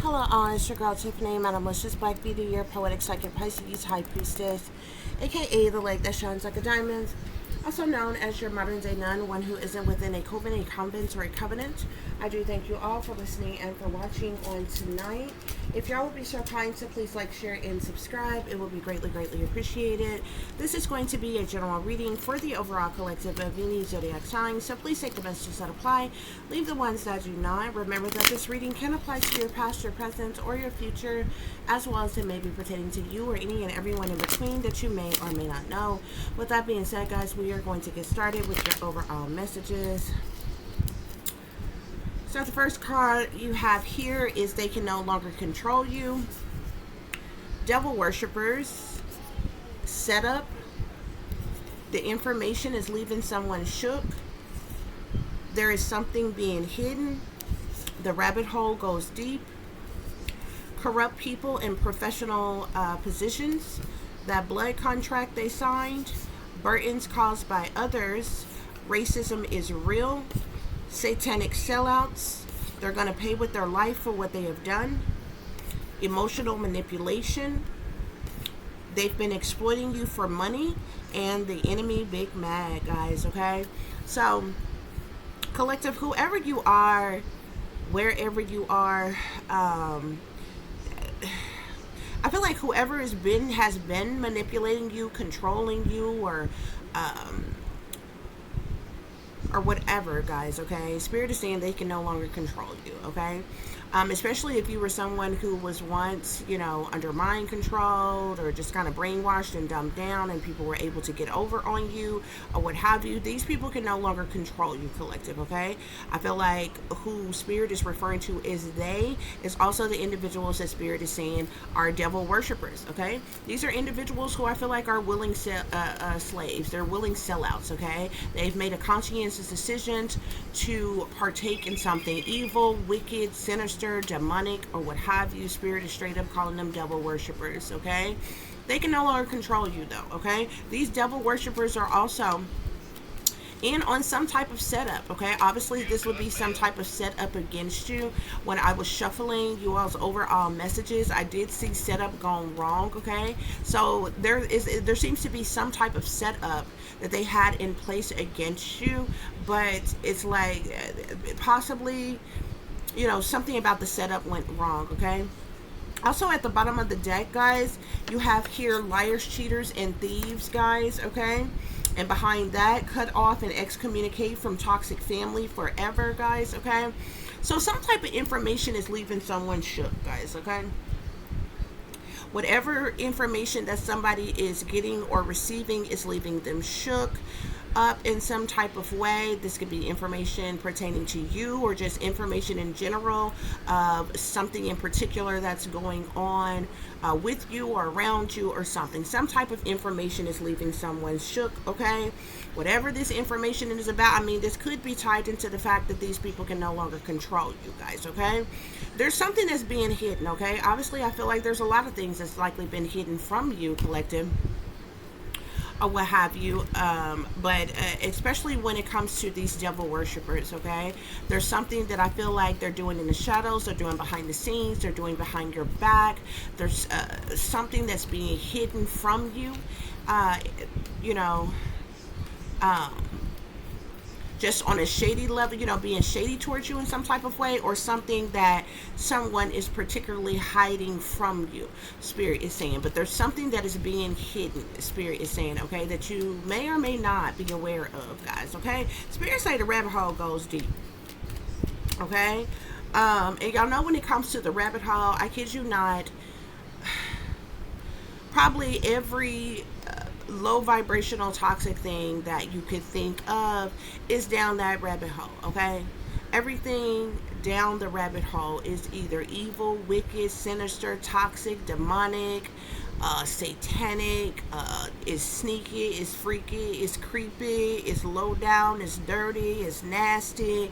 Hello all, it's your girl Tiffany, my malicious Black Beauty, your poetic psychic Pisces high priestess, aka the lake that shines like a diamond, also known as your modern day nun, one who isn't within a coven, a convent, or a covenant. I do thank you all for listening and for watching on tonight. If y'all would be so kind to please like, share, and subscribe, it will be greatly, greatly appreciated. This is going to be a general reading for the overall collective of any zodiac signs, so please take the messages that apply, leave the ones that do not. Remember that this reading can apply to your past, your present, or your future, as well as it may be pertaining to you or any and everyone in between that you may or may not know. With that being said, guys, we are going to get started with your overall messages. So the first card you have here is They Can No Longer Control You. Devil Worshippers. Setup. The information is leaving someone shook. There is something being hidden. The rabbit hole goes deep. Corrupt people in professional positions. That blood contract they signed. Burdens caused by others. Racism is real. Satanic sellouts. They're going to pay with their life for what they have done. Emotional manipulation. They've been exploiting you for money. And the enemy big mad, guys, okay? So, collective, whoever you are, wherever you are, I feel like whoever has been manipulating you, controlling you, or whatever, guys, okay? Spirit is saying they can no longer control you, okay? Especially if you were someone who was once, under mind controlled or just kind of brainwashed and dumbed down and people were able to get over on you or what have you. These people can no longer control you, collective, okay? I feel like who Spirit is referring to is they is also the individuals that Spirit is saying are devil worshippers, okay? These are individuals who I feel like are willing slaves. They're willing sellouts, okay? They've made a conscientious decision to partake in something evil, wicked, sinister, demonic, or what have you. Spirit is straight up calling them devil worshippers, okay? They can no longer control you, though, okay? These devil worshippers are also in on some type of setup, okay? Obviously, this would be some type of setup against you. When I was shuffling you all's overall messages, I did see setup gone wrong, okay? So there seems to be some type of setup that they had in place against you, but it's like possibly, something about the setup went wrong, okay? Also, at the bottom of the deck, guys, you have here liars, cheaters, and thieves, guys, okay? And behind that, cut off and excommunicate from toxic family forever, guys, okay? So some type of information is leaving someone shook, guys, okay? Whatever information that somebody is getting or receiving is leaving them shook up in some type of way. This could be information pertaining to you or just information in general of something in particular that's going on with you or around you or something. Some type of information is leaving someone shook, okay? Whatever this information is about, this could be tied into the fact that these people can no longer control you, guys, okay? There's something that's being hidden, okay? Obviously, I feel like there's a lot of things that's likely been hidden from you, collective, or what have you, but especially when it comes to these devil worshippers, okay? There's something that I feel like they're doing in the shadows, they're doing behind the scenes, they're doing behind your back. There's something that's being hidden from you, just on a shady level, being shady towards you in some type of way, or something that someone is particularly hiding from you, Spirit is saying. But there's something that is being hidden, Spirit is saying, okay, that you may or may not be aware of, guys, okay? Spirit say the rabbit hole goes deep, okay? And y'all know when it comes to the rabbit hole, I kid you not, probably every low vibrational toxic thing that you could think of is down that rabbit hole, okay? Everything down the rabbit hole is either evil, wicked, sinister, toxic, demonic, satanic, is sneaky, is freaky, is creepy, is low down, is dirty, is nasty,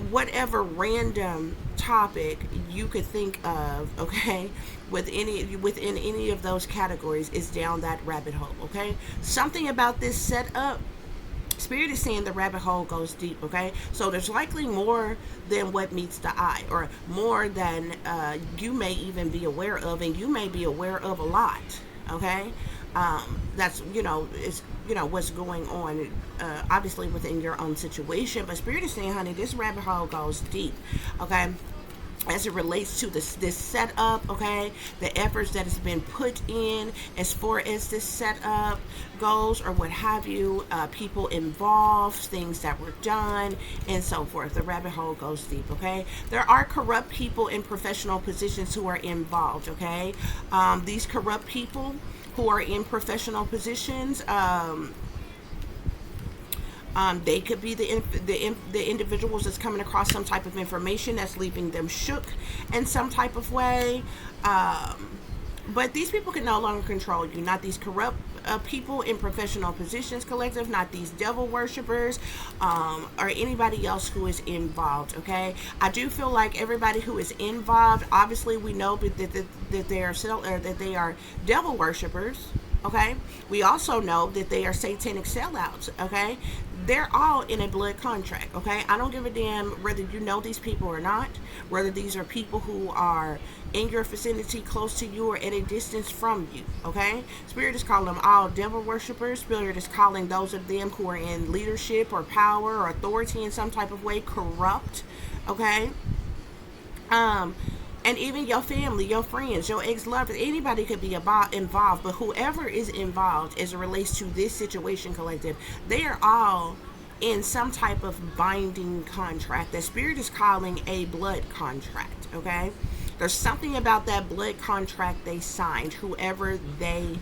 whatever random topic you could think of, okay, within any of those categories is down that rabbit hole, okay? Something about this setup Spirit is saying the rabbit hole goes deep, okay? So there's likely more than what meets the eye, or more than you may even be aware of, and you may be aware of a lot, okay? That's, it's, what's going on, obviously within your own situation. But Spirit is saying, honey, this rabbit hole goes deep, okay? As it relates to this setup, okay, the efforts that has been put in as far as this setup goes, or what have you, people involved, things that were done, and so forth. The rabbit hole goes deep, okay? There are corrupt people in professional positions who are involved, okay? These corrupt people who are in professional positions, they could be the individuals that's coming across some type of information that's leaving them shook in some type of way. But these people can no longer control you. Not these corrupt people in professional positions, collective. Not these devil worshippers, or anybody else who is involved. Okay, I do feel like everybody who is involved. Obviously, we know that they are devil worshippers. Okay, we also know that they are satanic sellouts. Okay, they're all in a blood contract. Okay, I don't give a damn whether you know these people or not, whether these are people who are in your vicinity, close to you, or at a distance from you. Okay, Spirit is calling them all devil worshippers. Spirit is calling those of them who are in leadership or power or authority in some type of way corrupt. Okay, and even your family, your friends, your ex-lovers, anybody could be involved. But whoever is involved as it relates to this situation, collective, they are all in some type of binding contract that Spirit is calling a blood contract. Okay, there's something about that blood contract they signed, whoever they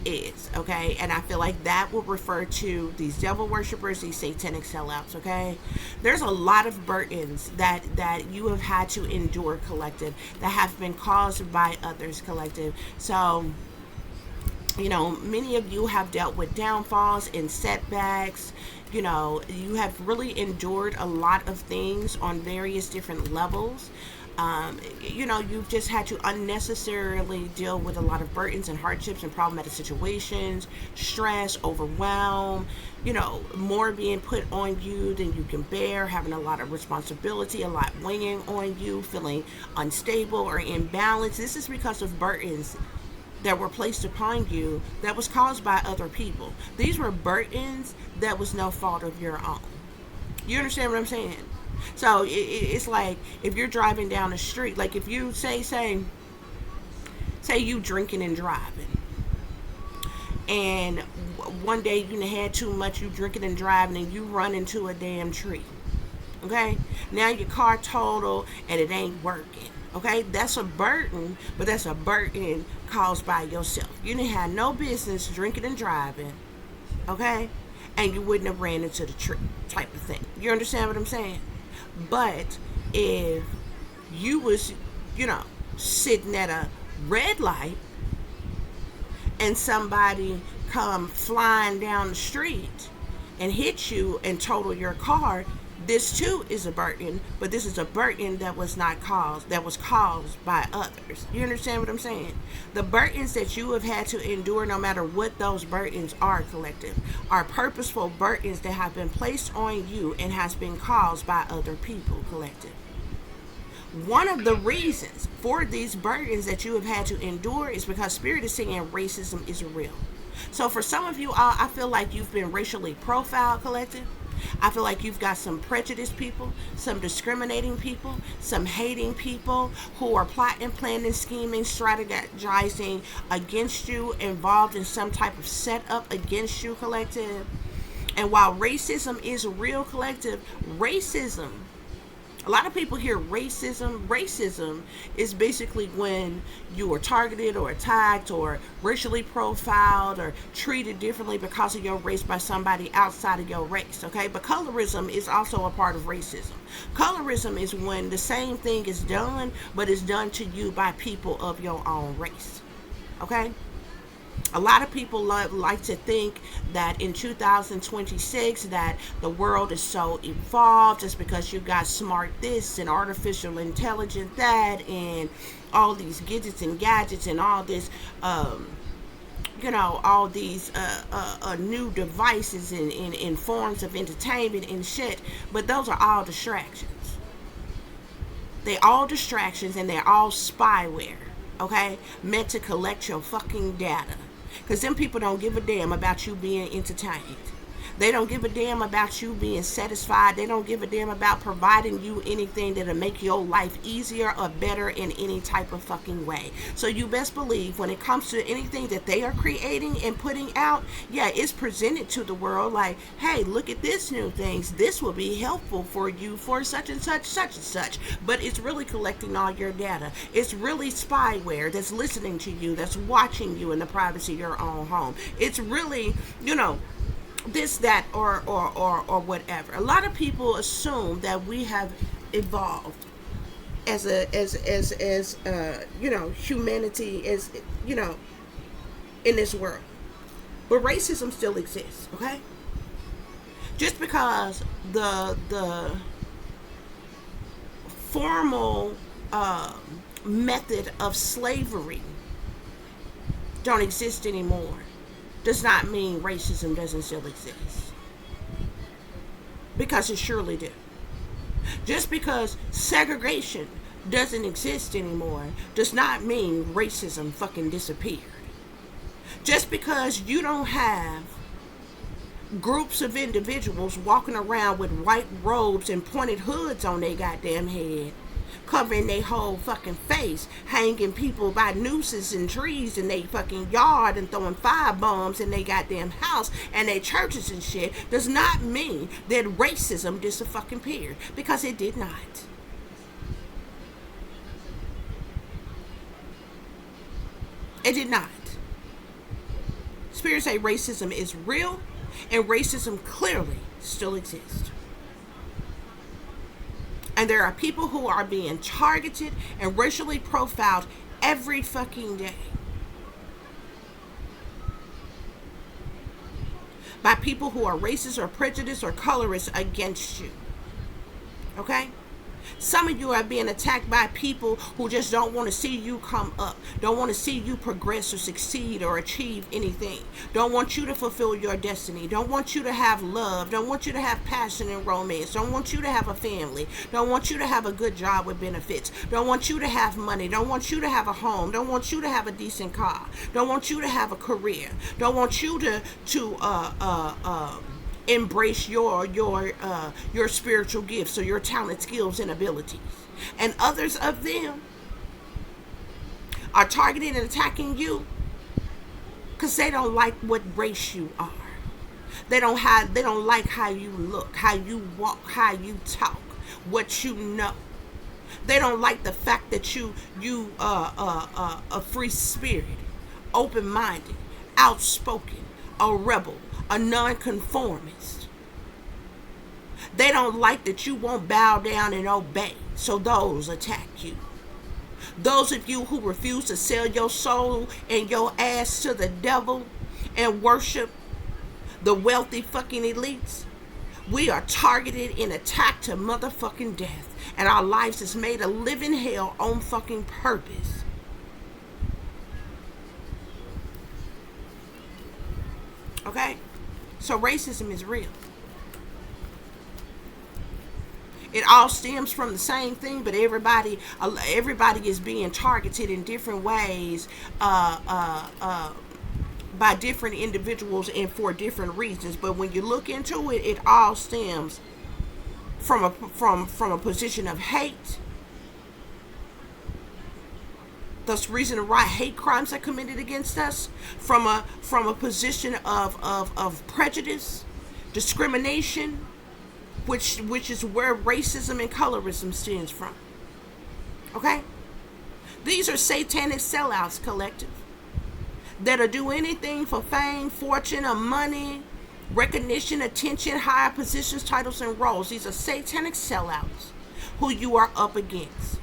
is, okay? And I feel like that will refer to these devil worshippers, these satanic sellouts, okay? There's a lot of burdens that you have had to endure, collective, that have been caused by others, collective. So, many of you have dealt with downfalls and setbacks. You have really endured a lot of things on various different levels. You've just had to unnecessarily deal with a lot of burdens and hardships and problematic situations, stress, overwhelm, more being put on you than you can bear, having a lot of responsibility, a lot weighing on you, feeling unstable or imbalanced. This is because of burdens that were placed upon you that was caused by other people. These were burdens that was no fault of your own. You understand what I'm saying? So it's like if you're driving down the street, like if you say you drinking and driving, and one day you had too much, you drinking and driving, and you run into a damn tree. Okay, now your car total and it ain't working. Okay, that's a burden, but that's a burden caused by yourself. You didn't have no business drinking and driving. Okay, and you wouldn't have ran into the tree, type of thing. You understand what I'm saying? But if you was, sitting at a red light and somebody come flying down the street and hit you and total your car, this too is a burden, but this is a burden that was caused by others. You understand what I'm saying? The burdens that you have had to endure, no matter what those burdens are, collective, are purposeful burdens that have been placed on you and has been caused by other people, collective. One of the reasons for these burdens that you have had to endure is because Spirit is saying racism is real. So for some of you all, I feel like you've been racially profiled, collective. I feel like you've got some prejudiced people, some discriminating people, some hating people who are plotting, planning, scheming, strategizing against you, involved in some type of setup against you, collective. And while racism is real, collective, a lot of people hear racism. Racism is basically when you are targeted or attacked or racially profiled or treated differently because of your race by somebody outside of your race, okay? But colorism is also a part of racism. Colorism is when the same thing is done, but it's done to you by people of your own race, okay? A lot of people like to think that in 2026 that the world is so evolved just because you got smart this and artificial intelligence that and all these gadgets and all this all these new devices and forms of entertainment and shit, but those are all distractions. They all distractions, and they're all spyware, okay, meant to collect your fucking data, because them people don't give a damn about you being entertained. They don't give a damn about you being satisfied. They don't give a damn about providing you anything that'll make your life easier or better in any type of fucking way. So you best believe when it comes to anything that they are creating and putting out, yeah, it's presented to the world like, hey, look at this new things. This will be helpful for you for such and such, such and such. But it's really collecting all your data. It's really spyware that's listening to you, that's watching you in the privacy of your own home. It's really, this, that, or whatever. A lot of people assume that we have evolved as humanity, as in this world, but racism still exists. Okay, just because the formal method of slavery don't exist anymore does not mean racism doesn't still exist, because it surely do. Just because segregation doesn't exist anymore does not mean racism fucking disappeared. Just because you don't have groups of individuals walking around with white robes and pointed hoods on their goddamn head, covering their whole fucking face, hanging people by nooses and trees in their fucking yard and throwing fire bombs in their goddamn house and their churches and shit, does not mean that racism disappeared, because it did not. It did not. Spirits say racism is real, and racism clearly still exists. And there are people who are being targeted and racially profiled every fucking day by people who are racist or prejudiced or colorist against you. Okay? Some of you are being attacked by people who just don't want to see you come up, don't want to see you progress or succeed or achieve anything, don't want you to fulfill your destiny, don't want you to have love, don't want you to have passion and romance, don't want you to have a family, don't want you to have a good job with benefits, don't want you to have money, don't want you to have a home, don't want you to have a decent car, don't want you to have a career, don't want you to embrace your spiritual gifts or your talent, skills, and abilities. And others of them are targeting and attacking you because they don't like what race you are. They don't like how you look, how you walk, how you talk, what you know. They don't like the fact that you a free spirit, open-minded, outspoken, a rebel, a nonconformist. They don't like that you won't bow down and obey, so those attack you. Those of you who refuse to sell your soul and your ass to the devil and worship the wealthy fucking elites, we are targeted and attacked to motherfucking death, and our lives is made a living hell on fucking purpose. Okay? So racism is real. It all stems from the same thing, but everybody is being targeted in different ways by different individuals and for different reasons. But when you look into it, it all stems from a position of hate. That's the reason why hate crimes are committed against us, from a position of prejudice, discrimination, which is where racism and colorism stems from. Okay? These are satanic sellouts, collective, that'll do anything for fame, fortune, or money, recognition, attention, higher positions, titles, and roles. These are satanic sellouts who you are up against.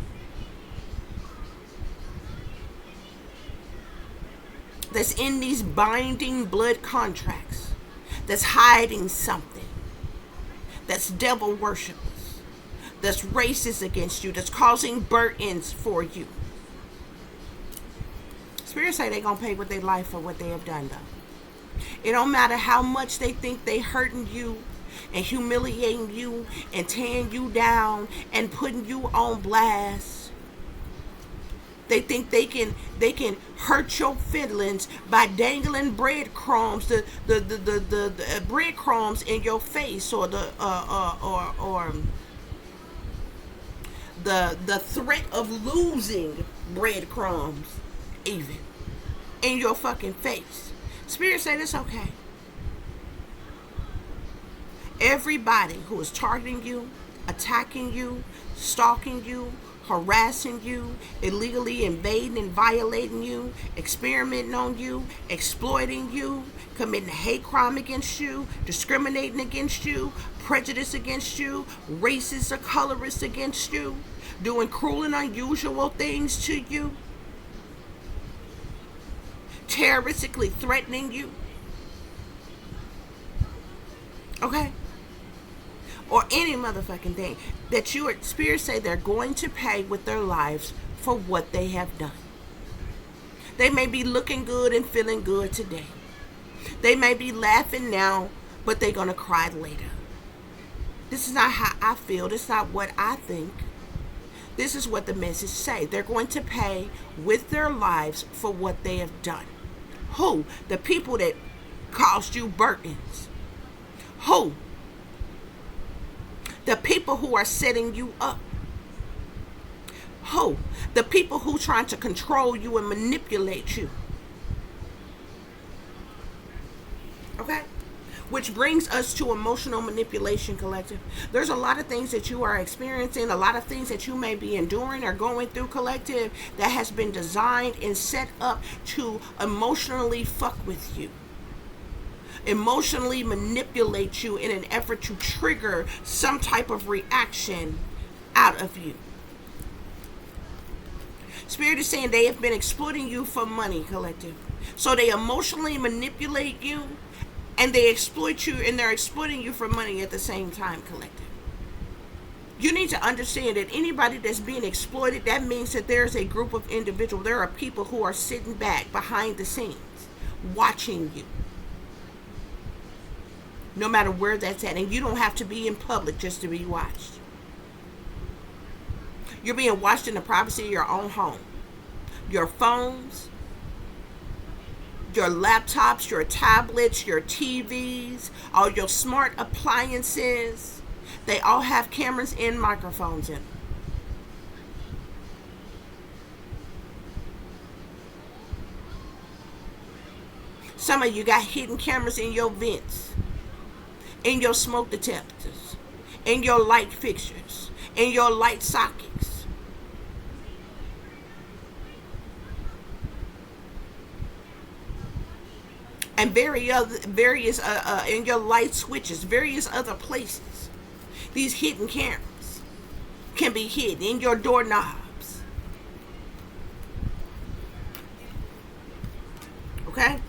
That's in these binding blood contracts, that's hiding something, that's devil worshipers, that's racist against you, that's causing burdens for you. Spirit say they gonna pay with their life for what they have done though. It don't matter how much they think they hurting you and humiliating you and tearing you down and putting you on blast. They think they can hurt your feelings by dangling breadcrumbs, the breadcrumbs in your face, or the threat of losing breadcrumbs even in your fucking face. Spirit said it's okay. Everybody who is targeting you, attacking you, stalking you, harassing you, illegally invading and violating you, experimenting on you, exploiting you, committing a hate crime against you, discriminating against you, prejudice against you, racist or colorist against you, doing cruel and unusual things to you, terroristically threatening you, okay? Or any motherfucking thing that your spirits say they're going to pay with their lives for what they have done. They may be looking good and feeling good today. They may be laughing now, but they're going to cry later. This is not how I feel. This is not what I think. This is what the message say. They're going to pay with their lives for what they have done. Who? The people that caused you burdens. Who? The people who are setting you up. Who? The people who trying to control you and manipulate you. Okay? Which brings us to emotional manipulation, collective. There's a lot of things that you are experiencing, a lot of things that you may be enduring or going through, collective, that has been designed and set up to emotionally fuck with you. Emotionally manipulate you in an effort to trigger some type of reaction out of you. Spirit is saying they have been exploiting you for money, collective. So they emotionally manipulate you and they exploit you, and they're exploiting you for money at the same time, collective. You need to understand that anybody that's being exploited, that means that there's a group of individuals, there are people who are sitting back behind the scenes watching you. No matter where that's at. And you don't have to be in public just to be watched. You're being watched in the privacy of your own home. Your phones, your laptops, your tablets, your TVs, all your smart appliances. They all have cameras and microphones in them. Some of you got hidden cameras in your vents, in your smoke detectors, in your light fixtures, in your light sockets. And various in your light switches, various other places. These hidden cameras can be hidden in your doorknobs. Okay?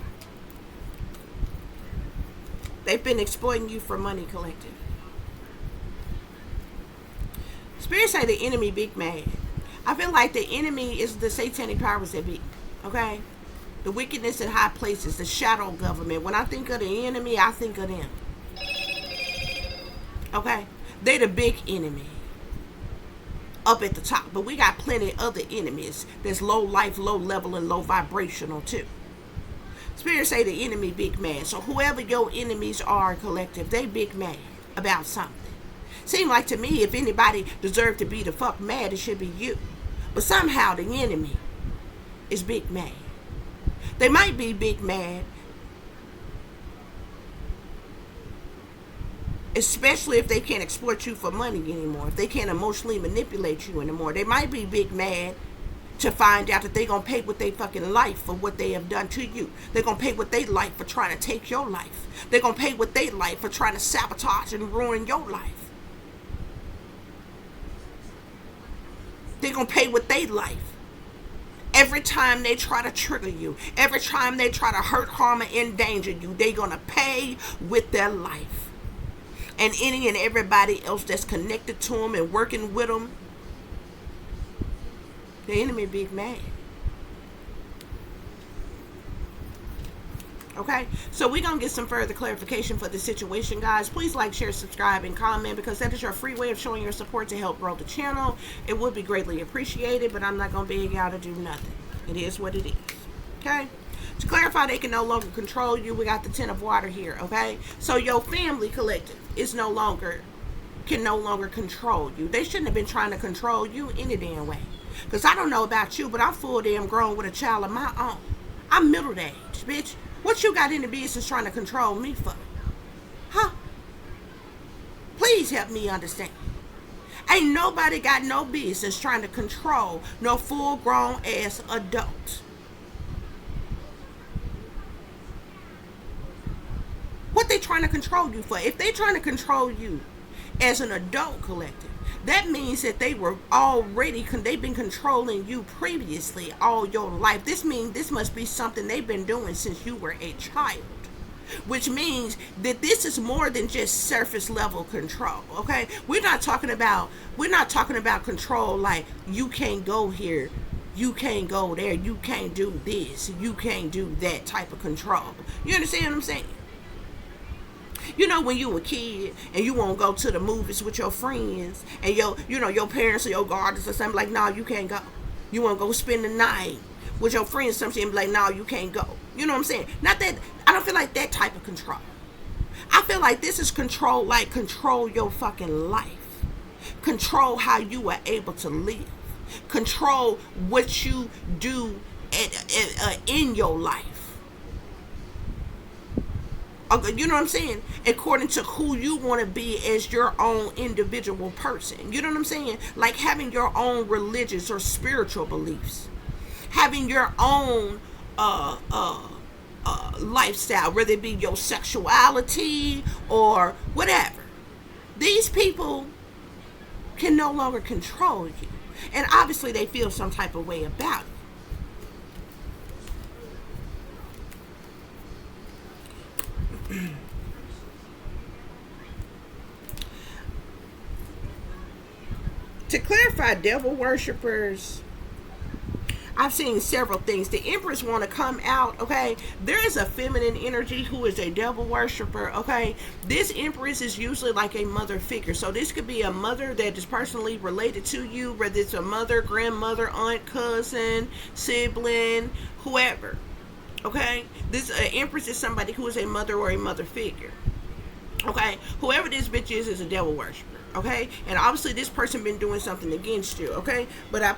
They've been exploiting you for money, collective. Spirits say the enemy big mad. I feel like the enemy is the satanic powers that be. Okay? The wickedness in high places, the shadow government. When I think of the enemy, I think of them. Okay? They the big enemy up at the top. But we got plenty of other enemies that's low life, low level, and low vibrational too. Spirit say the enemy big mad. So whoever your enemies are, collective, they big mad about something. Seem like to me, if anybody deserved to be the fuck mad, it should be you. But somehow the enemy is big mad. They might be big mad, especially if they can't exploit you for money anymore, if they can't emotionally manipulate you anymore. They might be big mad to find out that they're going to pay with their fucking life for what they have done to you. They're going to pay with their life for trying to take your life. They're going to pay with their life for trying to sabotage and ruin your life. They're going to pay with their life. Every time they try to trigger you, every time they try to hurt, harm, and endanger you, they're going to pay with their life. And any and everybody else that's connected to them and working with them, the enemy big mad. Okay, so we're gonna get some further clarification for the situation, guys. Please like, share, subscribe, and comment, because that is your free way of showing your support to help grow the channel. It would be greatly appreciated, but I'm not gonna beg y'all to do nothing. It is what it is. Okay, to clarify, they can no longer control you. We got the Ten of Water here. Okay, so your family collective is no longer control you. They shouldn't have been trying to control you any damn way. Because I don't know about you, but I'm full damn grown with a child of my own. I'm middle age, bitch. What you got in the business trying to control me for? Huh? Please help me understand. Ain't nobody got no business trying to control no full grown ass adult. What they trying to control you for? If they trying to control you as an adult collective, that means that they've been controlling you previously all your life. This means this must be something they've been doing since you were a child, which means that this is more than just surface level control. Okay, we're not talking about control like you can't go here, you can't go there, you can't do this, you can't do that type of control. You understand what I'm saying? You know, when you were a kid and you won't go to the movies with your friends and your parents or your guardians or something, like, no, you can't go. You want to go spend the night with your friends, something like, no, you can't go. You know what I'm saying? Not that, I don't feel like that type of control. I feel like this is control, like control your fucking life. Control how you are able to live. Control what you do in your life. You know what I'm saying? According to who you want to be as your own individual person. You know what I'm saying? Like having your own religious or spiritual beliefs. Having your own lifestyle, whether it be your sexuality or whatever. These people can no longer control you. And obviously they feel some type of way about it. To clarify, devil worshippers, I've seen several things. The Empress want to come out, okay? There is a feminine energy who is a devil worshiper, okay? This Empress is usually like a mother figure. So this could be a mother that is personally related to you, whether it's a mother, grandmother, aunt, cousin, sibling, whoever, okay? This Empress is somebody who is a mother or a mother figure, okay? Whoever this bitch is a devil worshiper. Okay, and obviously this person been doing something against you. Okay, but I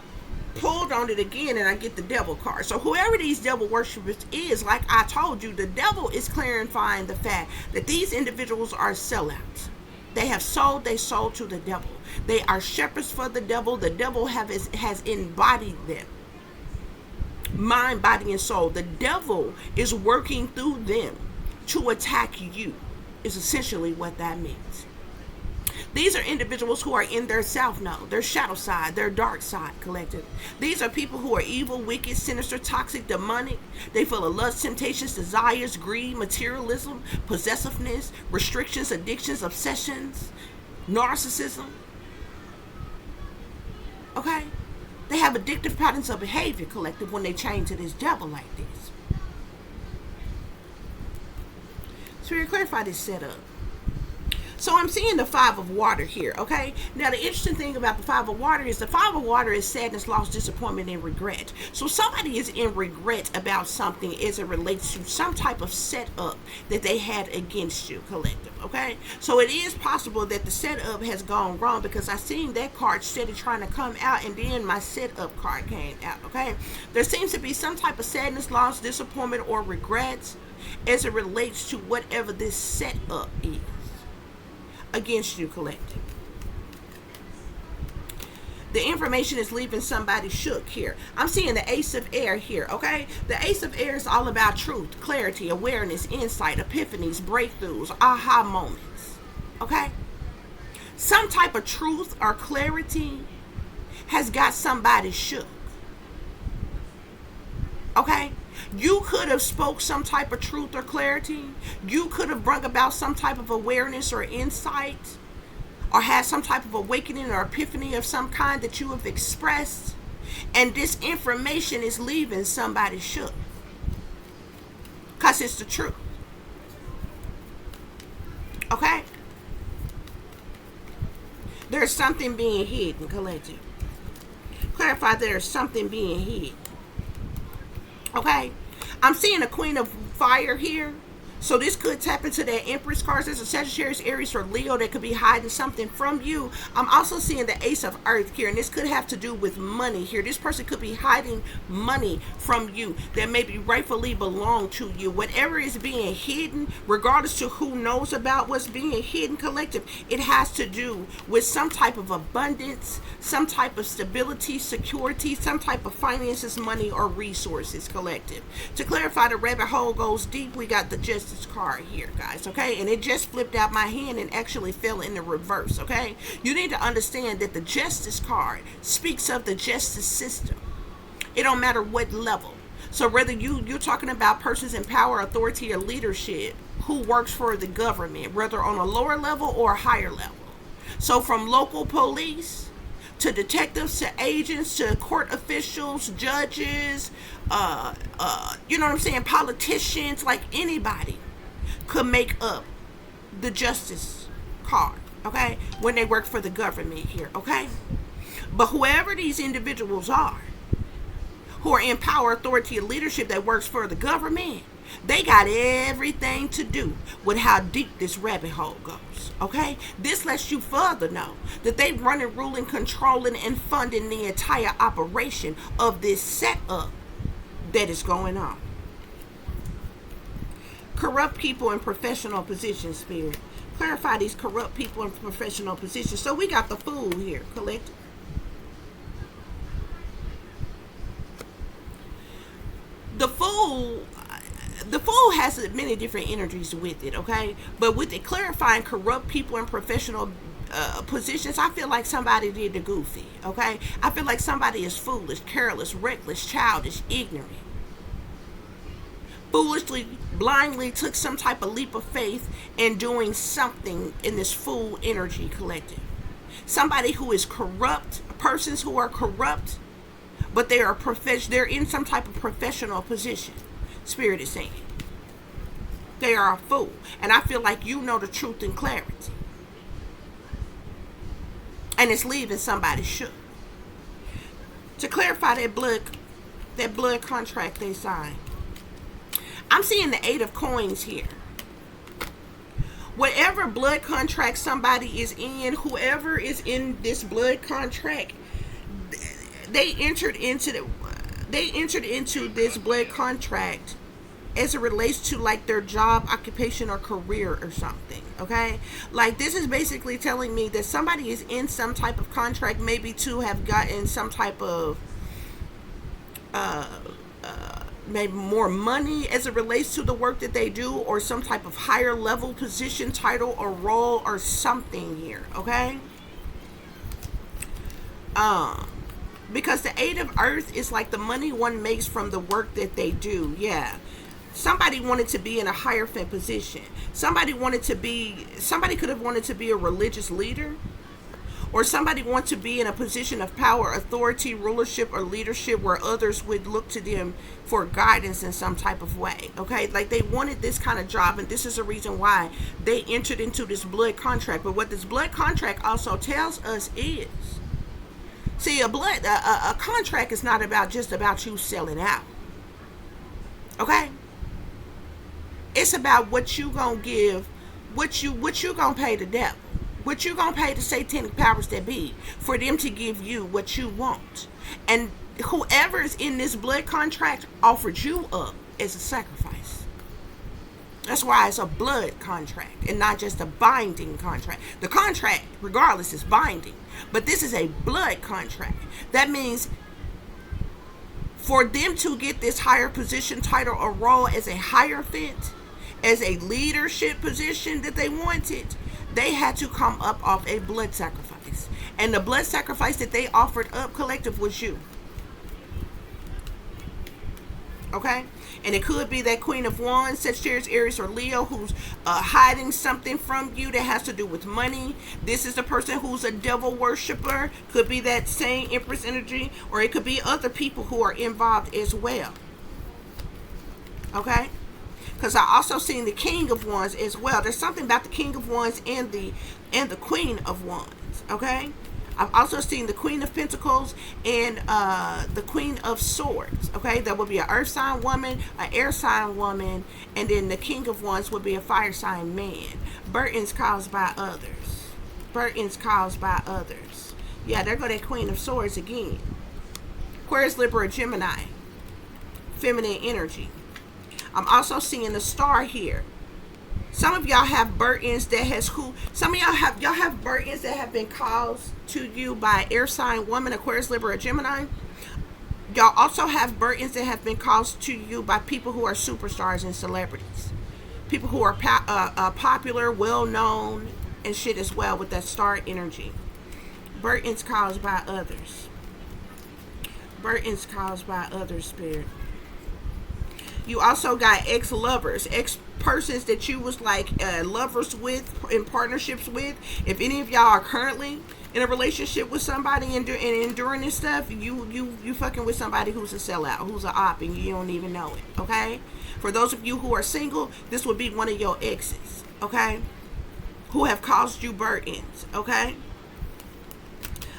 pulled on it again and I get the devil card. So whoever these devil worshippers is, like I told you, the devil is clarifying the fact that these individuals are sellouts. They have sold their soul to the devil. They are shepherds for the devil. The devil has embodied them, mind, body, and soul. The devil is working through them to attack you, is essentially what that means. These are individuals who are in their self node, their shadow side, their dark side collective. These are people who are evil, wicked, sinister, toxic, demonic. They full of lust, temptations, desires, greed, materialism, possessiveness, restrictions, addictions, obsessions, narcissism. Okay? They have addictive patterns of behavior collective when they chain to this devil like this. So we're going to clarify this setup. So I'm seeing the Five of Water here, okay? Now, the interesting thing about the Five of Water is the Five of Water is sadness, loss, disappointment, and regret. So somebody is in regret about something as it relates to some type of setup that they had against you, collective, okay? So it is possible that the setup has gone wrong, because I seen that card steady trying to come out, and then my setup card came out, okay? There seems to be some type of sadness, loss, disappointment, or regrets as it relates to whatever this setup is against you, collective. The information is leaving somebody shook here. I'm seeing the Ace of Air here, okay? The Ace of Air is all about truth, clarity, awareness, insight, epiphanies, breakthroughs, aha moments, okay? Some type of truth or clarity has got somebody shook, okay? You could have spoke some type of truth or clarity. You could have brought about some type of awareness or insight, or had some type of awakening or epiphany of some kind that you have expressed, and this information is leaving somebody shook. Because Guys, it's the truth. Okay? There's something being hidden, collective. Clarify, there's something being hid. Okay? I'm seeing a Queen of Fire here. So this could tap into that Empress cards. There's a Sagittarius, Aries, or Leo that could be hiding something from you. I'm also seeing the Ace of Earth here, and this could have to do with money here. This person could be hiding money from you that maybe rightfully belong to you. Whatever is being hidden, regardless to who knows about what's being hidden, collective, it has to do with some type of abundance, some type of stability, security, some type of finances, money, or resources, collective. To clarify, the rabbit hole goes deep. We got the Justice card here, guys, okay? And it just flipped out my hand and actually fell in the reverse, okay? You need to understand that the Justice card speaks of the justice system. It don't matter what level. So whether you're talking about persons in power, authority, or leadership who works for the government, whether on a lower level or a higher level. So from local police to detectives to agents to court officials, judges, you know what I'm saying, politicians, like anybody could make up the Justice card, okay, when they work for the government here, okay? But whoever these individuals are who are in power, authority, and leadership that works for the government, they got everything to do with how deep this rabbit hole goes, okay? This lets you further know that they running, ruling, controlling, and funding the entire operation of this setup that is going on. Corrupt people in professional positions, Spirit. Clarify these corrupt people in professional positions. So we got the Fool here, collective. The Fool has many different energies with it, okay? But with it clarifying corrupt people in professional positions, I feel like somebody did the goofy, okay? I feel like somebody is foolish, careless, reckless, childish, ignorant. Foolishly, blindly took some type of leap of faith in doing something in this Fool energy, collective. Somebody who is corrupt, persons who are corrupt, but they are they're in some type of professional position. Spirit is saying they are a fool, and I feel like you know the truth and clarity, and it's leaving somebody shook. To clarify that blood contract they signed, I'm seeing the 8 of Coins here. Whatever blood contract somebody is in, whoever is in this blood contract, they entered into this blood contract as it relates to like their job, occupation, or career or something, okay? Like this is basically telling me that somebody is in some type of contract, maybe to have gotten some type of maybe more money as it relates to the work that they do, or some type of higher level position, title, or role, or something here, okay? Because the 8 of Earth is like the money one makes from the work that they do. Yeah. Somebody wanted to be in a hierophant position. Somebody could have wanted to be a religious leader, or somebody want to be in a position of power, authority, rulership, or leadership where others would look to them for guidance in some type of way, okay? Like they wanted this kind of job, and this is the reason why they entered into this blood contract. But what this blood contract also tells us is, see, a contract is not just about you selling out, okay? It's about what you gonna give, what you gonna pay the devil, what you gonna pay the satanic powers that be for them to give you what you want. And whoever is in this blood contract offered you up as a sacrifice. That's why it's a blood contract and not just a binding contract. The contract, regardless, is binding, but this is a blood contract. That means for them to get this higher position, title, or role as a hierophant, as a leadership position that they wanted, they had to come up off a blood sacrifice. And the blood sacrifice that they offered up, collective, was you. Okay? And it could be that Queen of Wands, Sagittarius, Aries, or Leo who's hiding something from you that has to do with money. This is the person who's a devil worshiper. Could be that same Empress energy, or it could be other people who are involved as well. Okay? Because I also seen the King of Wands as well. There's something about the King of Wands and the Queen of Wands. Okay. I've also seen the Queen of Pentacles and the Queen of Swords. Okay, that would be an earth sign woman, an air sign woman, and then the King of Wands would be a fire sign man. Burdens caused by others. Burdens caused by others. Yeah, there go that Queen of Swords again. Aquarius, Libra, Gemini. Feminine energy. I'm also seeing the star here. Some of y'all have burdens that some of y'all have burdens that have been caused to you by air sign woman, Aquarius, Libra, or Gemini. Y'all also have burdens that have been caused to you by people who are superstars and celebrities. People who are popular, well known, and shit as well with that star energy. Burdens caused by others. Burdens caused by others, Spirit. You also got ex-lovers, ex-persons that you was like lovers with, in partnerships with. If any of y'all are currently in a relationship with somebody and enduring this stuff, you fucking with somebody who's a sellout, who's an op, and you don't even know it, okay? For those of you who are single, this would be one of your exes, okay? Who have caused you burdens, okay?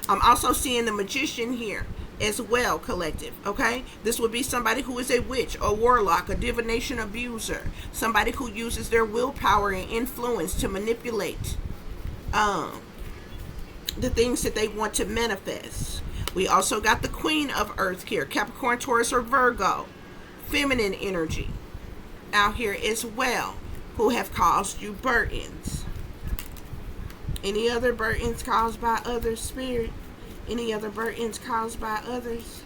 I'm also seeing the Magician here as well, collective, okay? This would be somebody who is a witch, a warlock, a divination abuser, somebody who uses their willpower and influence to manipulate the things that they want to manifest. We also got the Queen of Earth here, Capricorn, Taurus, or Virgo, feminine energy out here as well, who have caused you burdens. Any other burdens caused by others, Spirit? Any other burdens caused by others?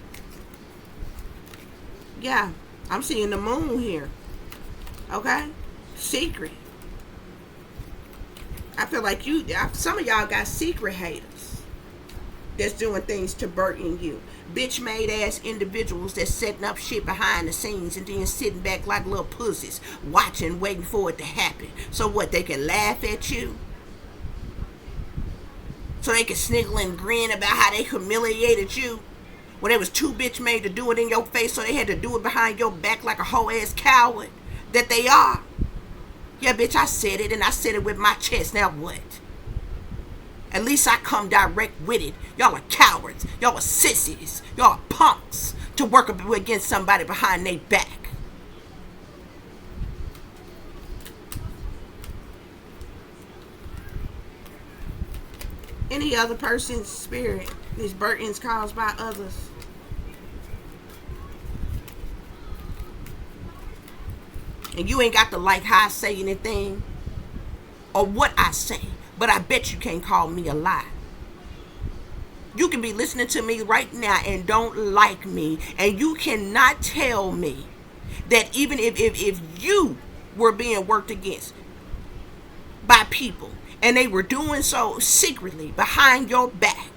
Yeah, I'm seeing the Moon here. Okay? Secret. I feel like some of y'all got secret haters that's doing things to burden you. Bitch made ass individuals that's setting up shit behind the scenes and then sitting back like little pussies, watching, waiting for it to happen. So what, they can laugh at you? So they can sniggle and grin about how they humiliated you when they was too bitch made to do it in your face, so they had to do it behind your back like a whole ass coward that they are. Yeah, bitch, I said it, and I said it with my chest. Now what? At least I come direct with it. Y'all are cowards. Y'all are sissies. Y'all are punks to work against somebody behind their back. Any other person's spirit, these burdens caused by others. And you ain't got to like how I say anything or what I say, but I bet you can't call me a lie. You can be listening to me right now and don't like me, and you cannot tell me that even if you were being worked against by people and they were doing so secretly behind your back,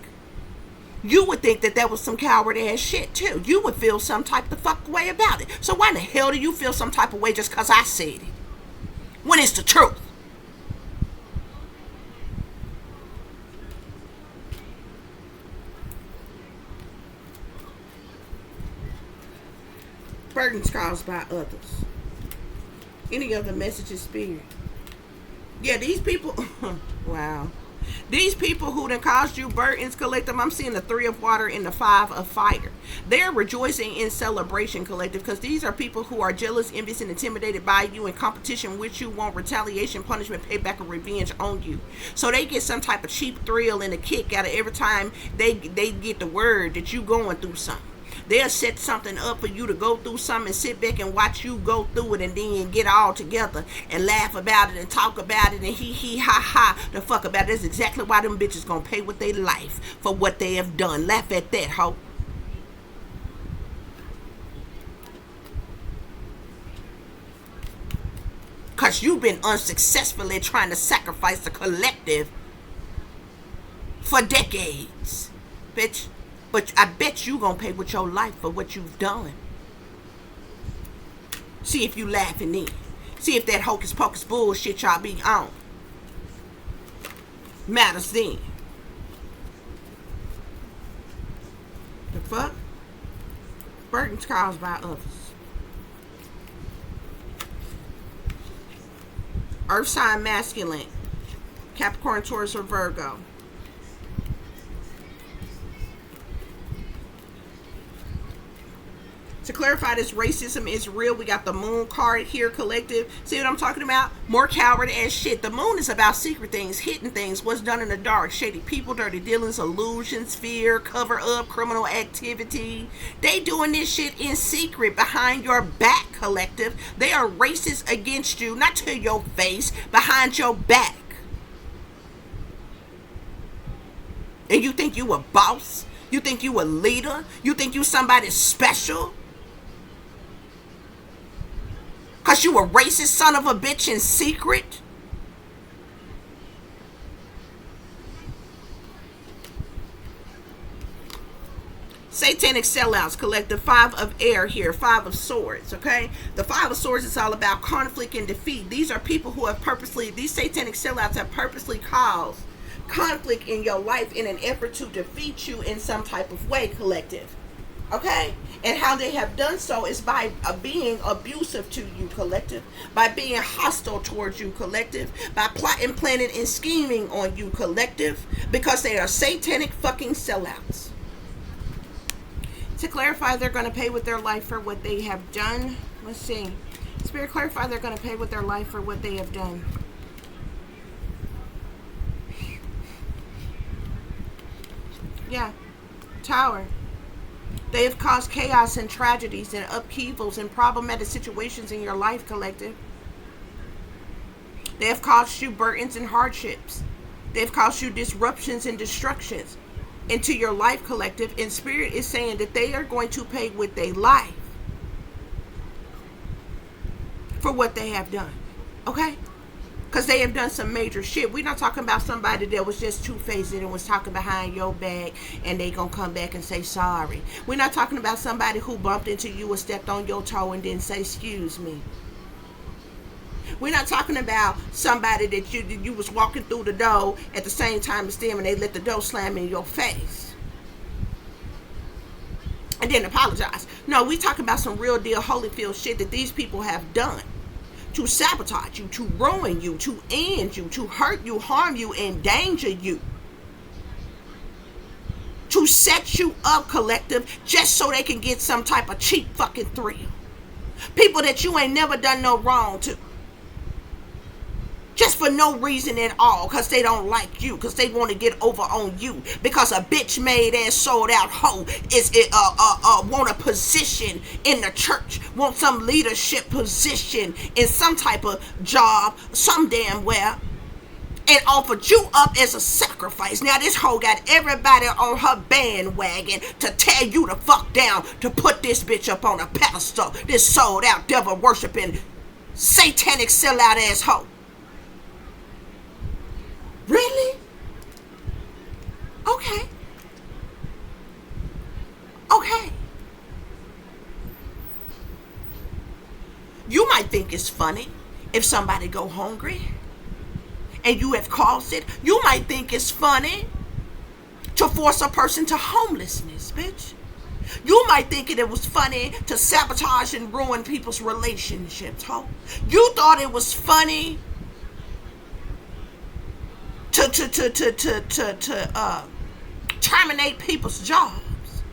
you would think that that was some coward ass shit too. You would feel some type of fuck way about it. So why in the hell do you feel some type of way just because I said it, when it's the truth? Burdens caused by others. Any other messages, Spirit? Yeah, these people, wow. These people who done caused you burdens, collective, I'm seeing the 3 of water and the 5 of fire. They're rejoicing in celebration, collective, because these are people who are jealous, envious, and intimidated by you, in competition with you, want retaliation, punishment, payback, or revenge on you. So they get some type of cheap thrill and a kick out of every time they get the word that you going through something. They'll set something up for you to go through something and sit back and watch you go through it, and then get all together and laugh about it and talk about it and he ha ha the fuck about it. That's exactly why them bitches gonna pay with their life for what they have done. Laugh at that, hoe. Cause you've been unsuccessfully trying to sacrifice the collective for decades, bitch. But I bet you gonna pay with your life for what you've done. See if you laughing then. See if that hocus pocus bullshit y'all be on matters then. The fuck? Burdens caused by others. Earth sign masculine. Capricorn, Taurus, or Virgo. To clarify, this racism is real. We got the moon card here, collective. See what I'm talking about? More coward ass shit. The moon is about secret things, hidden things, what's done in the dark, shady people, dirty dealings, illusions, fear, cover up, criminal activity. They doing this shit in secret behind your back, collective. They are racist against you, not to your face, behind your back. And you think you a boss? You think you a leader? You think you somebody special? Cause you a racist son of a bitch in secret? Satanic sellouts, collective. 5 of air here, 5 of swords, okay? The 5 of swords is all about conflict and defeat. These are people who have purposely, these satanic sellouts have purposely caused conflict in your life in an effort to defeat you in some type of way, collective. Okay? And how they have done so is by being abusive to you, collective. By being hostile towards you, collective. By plotting, planning, and scheming on you, collective. Because they are satanic fucking sellouts. To clarify, they're going to pay with their life for what they have done. Let's see. Spirit, clarify, they're going to pay with their life for what they have done. Yeah. Tower. They have caused chaos and tragedies and upheavals and problematic situations in your life, collective. They have caused you burdens and hardships. They have caused you disruptions and destructions into your life, collective. And Spirit is saying that they are going to pay with their life for what they have done. Okay? Because they have done some major shit. We're not talking about somebody that was just two-faced and was talking behind your back and they gonna come back and say sorry. We're not talking about somebody who bumped into you or stepped on your toe and didn't say excuse me. We're not talking about somebody that you was walking through the door at the same time as them and they let the door slam in your face and then apologize. No, we talking about some real deal Holyfield shit that these people have done to sabotage you, to ruin you, to end you, to hurt you, harm you, endanger you, to set you up, collective, just so they can get some type of cheap fucking thrill. People that you ain't never done no wrong to, just for no reason at all, because they don't like you, because they want to get over on you, because a bitch made ass sold out hoe is want a position in the church, want some leadership position in some type of job, some damn where, and offered you up as a sacrifice. Now this hoe got everybody on her bandwagon to tear you the fuck down, to put this bitch up on a pedestal, this sold out devil worshiping satanic sellout ass hoe. Really? Okay. Okay. You might think it's funny if somebody go hungry and you have caused it. You might think it's funny to force a person to homelessness, bitch. You might think it was funny to sabotage and ruin people's relationships, ho. You thought it was funny to terminate people's jobs.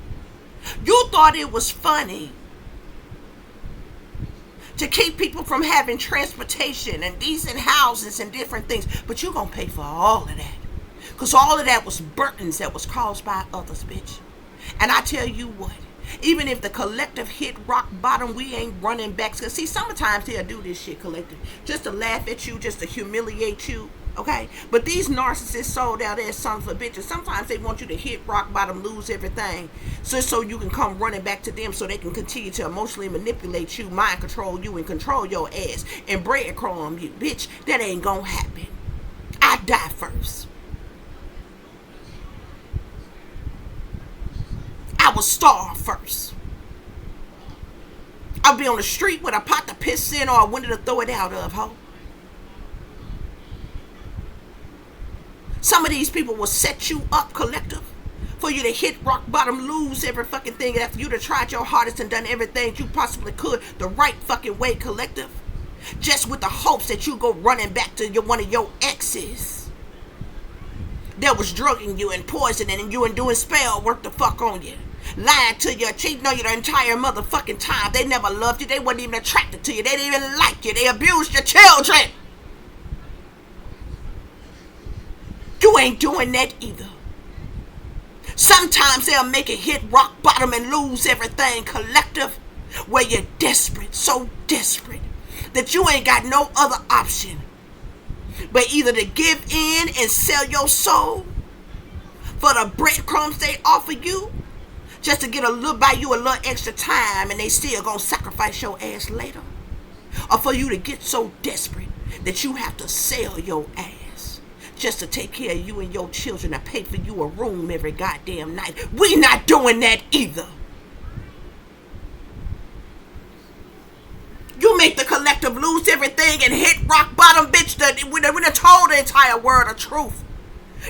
You thought it was funny to keep people from having transportation and decent houses and different things, but you're gonna pay for all of that, because all of that was burdens that was caused by others, bitch. And I tell you what, even if the collective hit rock bottom, we ain't running back. Because see, sometimes they'll do this shit, collective, just to laugh at you, just to humiliate you. Okay, but these narcissists sold out as sons of bitches. Sometimes they want you to hit rock bottom, lose everything, so you can come running back to them, so they can continue to emotionally manipulate you, mind control you, and control your ass and breadcrumb you, bitch. That ain't gonna happen. I die first. I will starve first. I'll be on the street with a pot to piss in or a window to throw it out of, ho. Some of these people will set you up, collective, for you to hit rock bottom, lose every fucking thing after you have tried your hardest and done everything you possibly could the right fucking way, collective. just with the hopes that you go running back to one of your exes that was drugging you and poisoning you and doing spell work the fuck on you, lying to you, cheating on you the entire motherfucking time. They never loved you. They wasn't even attracted to you. They didn't even like you. They abused your children. You ain't doing that either. Sometimes they'll make it hit rock bottom and lose everything, collective, where you're desperate, so desperate that you ain't got no other option but either to give in and sell your soul for the breadcrumbs they offer you, just to get buy you a little extra time, and they still gonna sacrifice your ass later, or for you to get so desperate that you have to sell your ass just to take care of you and your children and pay for you a room every goddamn night. We not doing that either. You make the collective lose everything and hit rock bottom, bitch. We done told the entire world the truth.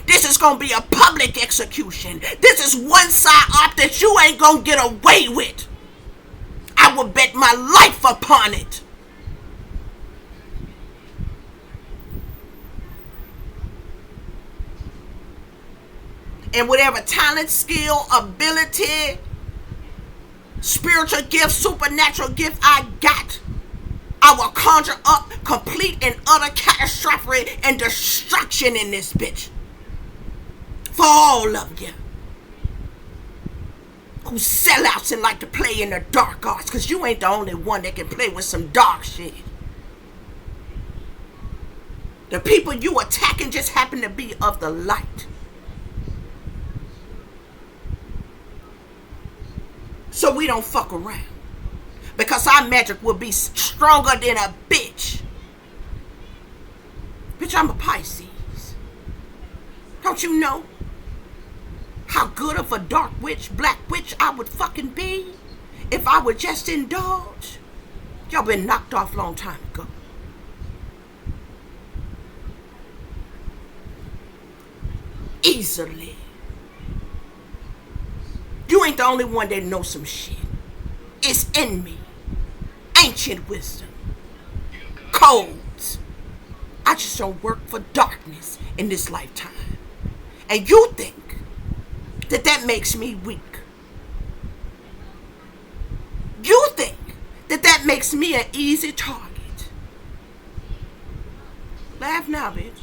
This is gonna be a public execution. This is one side op that you ain't gonna get away with. I will bet my life upon it. And whatever talent, skill, ability, spiritual gift, supernatural gift I got, I will conjure up complete and utter catastrophe and destruction in this bitch. For all of you who sell outs and like to play in the dark arts, because you ain't the only one that can play with some dark shit. The people you attacking just happen to be of the light. So we don't fuck around, because our magic will be stronger than a bitch. Bitch, I'm a Pisces. Don't you know how good of a dark witch, black witch I would fucking be if I would just indulge? Y'all been knocked off long time ago. Easily. You ain't the only one that knows some shit. It's in me. Ancient wisdom. Codes. I just don't work for darkness in this lifetime. And you think that makes me weak. You think that makes me an easy target. Laugh now, bitch.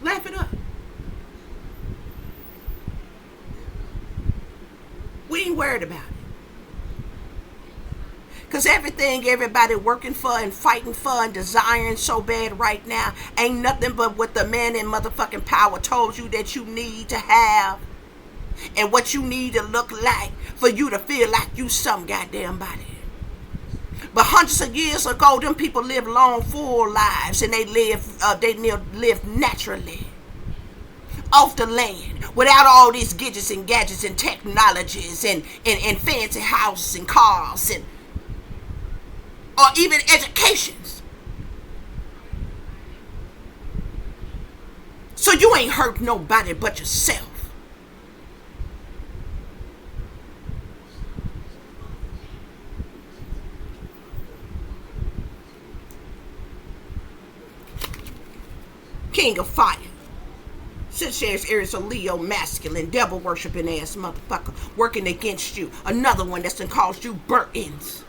Laugh it up. We ain't worried about it. Because everything everybody working for and fighting for and desiring so bad right now ain't nothing but what the man in motherfucking power told you that you need to have and what you need to look like for you to feel like you some goddamn body. But hundreds of years ago, them people lived long, full lives, and they lived naturally off the land without all these gadgets and technologies and fancy houses and cars and or even educations. So you ain't hurt nobody but yourself. King of Fire. Sagittarius, Aries, or Leo, masculine, devil worshiping ass motherfucker working against you. Another one that's done caused you burnt-ins.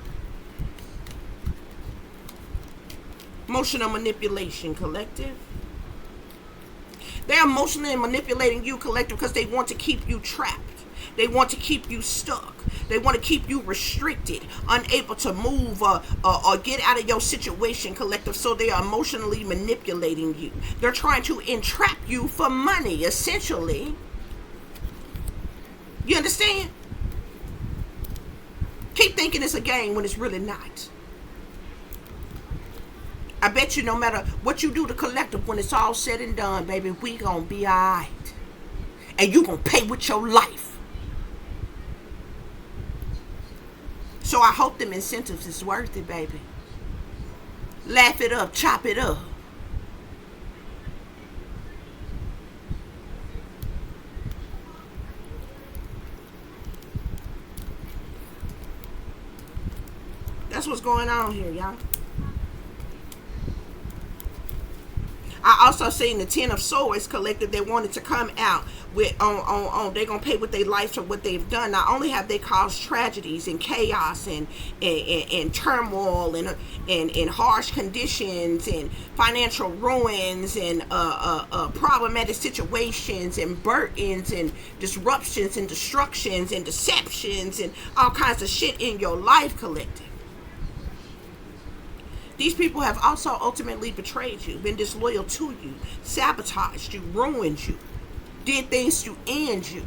Emotional manipulation, collective. They're emotionally manipulating you, collective, because they want to keep you trapped. They want to keep you stuck. They want to keep you restricted, unable to move or get out of your situation, collective. So they are emotionally manipulating you. They're trying to entrap you for money, essentially. You understand? Keep thinking it's a game when it's really not. I bet you no matter what you do to collective, when it's all said and done, baby, we gonna be alright. And you gonna pay with your life. So I hope them incentives is worth it, baby. Laugh it up, chop it up. That's what's going on here, y'all. I also seen the Ten of Swords collective. They wanted to come out with on they're gonna pay with their life for what they've done. Not only have they caused tragedies and chaos and turmoil and harsh conditions and financial ruins and problematic situations and burdens and disruptions and destructions and deceptions and all kinds of shit in your life, collective. These people have also ultimately betrayed you, been disloyal to you, sabotaged you, ruined you, did things to end you.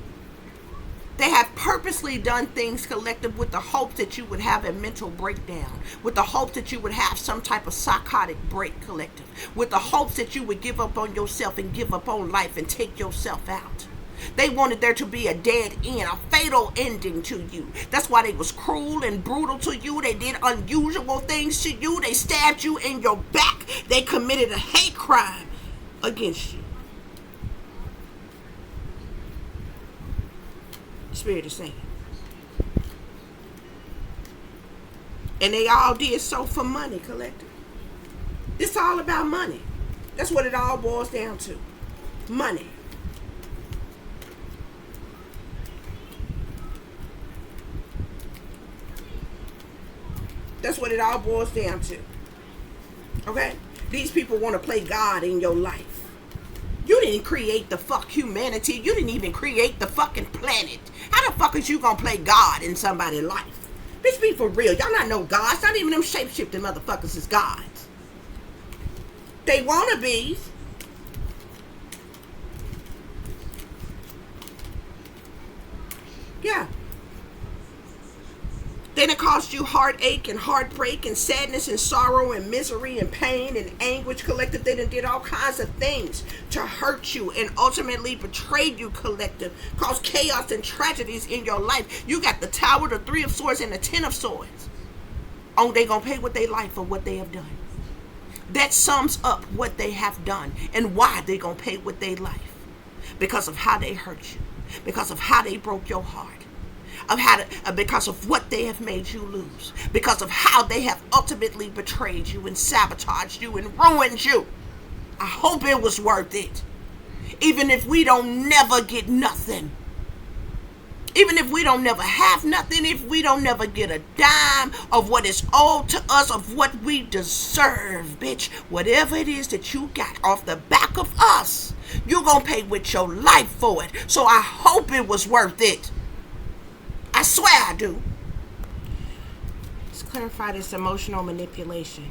They have purposely done things, collective, with the hope that you would have a mental breakdown, with the hope that you would have some type of psychotic break, collective, with the hopes that you would give up on yourself and give up on life and take yourself out. They wanted there to be a dead end, a fatal ending to you. That's why they was cruel and brutal to you. They did unusual things to you. They stabbed you in your back. They committed a hate crime against you. Spirit is saying. And they all did so for money, collective. It's all about money. That's what it all boils down to. Money. That's what it all boils down to. Okay? These people want to play God in your life. You didn't create the fuck humanity. You didn't even create the fucking planet. How the fuck is you gonna play God in somebody's life? Bitch, be for real. Y'all not no gods. Not even them shape-shifting motherfuckers is gods. They wanna be. Yeah. Then it caused you heartache and heartbreak and sadness and sorrow and misery and pain and anguish, collective. They done did all kinds of things to hurt you and ultimately betrayed you, collective. Caused chaos and tragedies in your life. You got the Tower, the Three of Swords, and the Ten of Swords. Oh, they gonna pay with their life for what they have done. That sums up what they have done and why they gonna pay with their life. Because of how they hurt you. Because of how they broke your heart. Because of what they have made you lose, because of how they have ultimately betrayed you and sabotaged you and ruined you. I hope it was worth it. Even if we don't never get nothing, even if we don't never have nothing, if we don't never get a dime of what is owed to us, of what we deserve, bitch, whatever it is that you got off the back of us, you're gonna pay with your life for it. So I hope it was worth it. I swear I do. Let's clarify this emotional manipulation.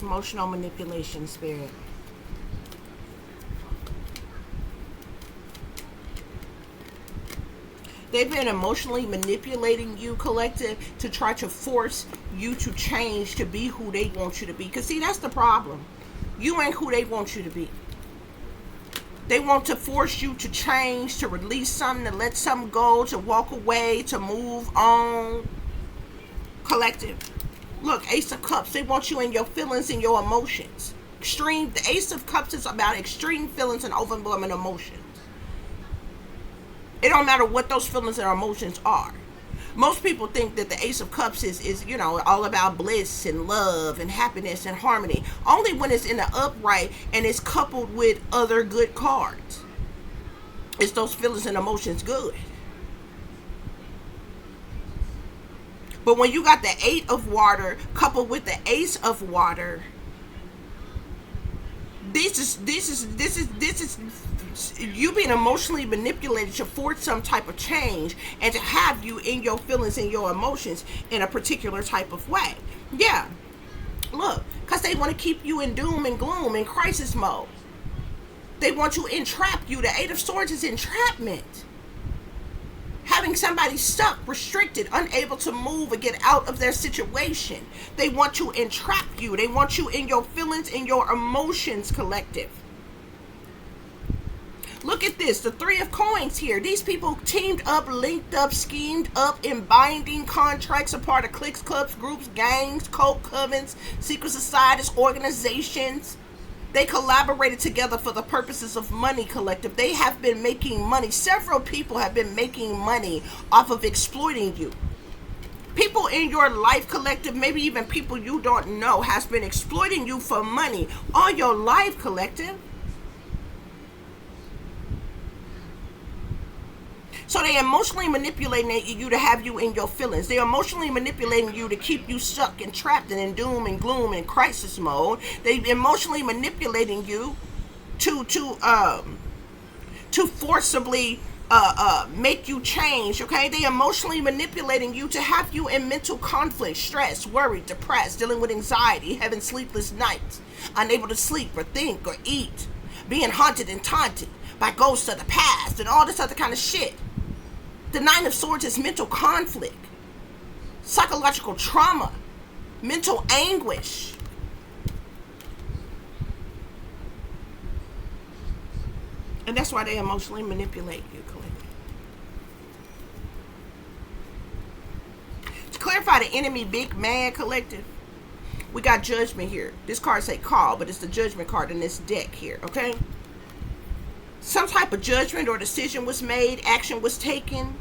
Emotional manipulation, spirit. They've been emotionally manipulating you, collective, to try to force you to change to be who they want you to be. Because, see, that's the problem. You ain't who they want you to be. They want to force you to change, to release something, to let something go, to walk away, to move on. Collective. Look, Ace of Cups, they want you in your feelings and your emotions. Extreme. The Ace of Cups is about extreme feelings and overwhelming emotions. It don't matter what those feelings and emotions are. Most people think that the Ace of Cups is all about bliss and love and happiness and harmony. Only when it's in the upright and it's coupled with other good cards. It's those feelings and emotions good. But when you got the Eight of Water coupled with the Ace of Water, this is you being emotionally manipulated to force some type of change and to have you in your feelings and your emotions in a particular type of way. Yeah. Look, because they want to keep you in doom and gloom, in crisis mode. They want to entrap you. The Eight of Swords is entrapment. Having somebody stuck, restricted, unable to move or get out of their situation. They want to entrap you. They want you in your feelings and your emotions, collective. Look at this, the Three of Coins here. These people teamed up, linked up, schemed up in binding contracts, a part of cliques, clubs, groups, gangs, cult covens, secret societies, organizations. They collaborated together for the purposes of money, collective. They have been making money. Several people have been making money off of exploiting you. People in your life, collective, maybe even people you don't know, has been exploiting you for money all your life, collective. So they're emotionally manipulating you to have you in your feelings. They're emotionally manipulating you to keep you stuck and trapped and in doom and gloom and crisis mode. They're emotionally manipulating you to forcibly make you change. Okay, they emotionally manipulating you to have you in mental conflict, stress, worried, depressed, dealing with anxiety, having sleepless nights, unable to sleep or think or eat, being haunted and taunted by ghosts of the past and all this other kind of shit. The Nine of Swords is mental conflict, psychological trauma, mental anguish. And that's why they emotionally manipulate you, collective. To clarify the enemy, big man, collective, we got judgment here. This card say call, but it's the judgment card in this deck here, okay? Some type of judgment or decision was made, action was taken.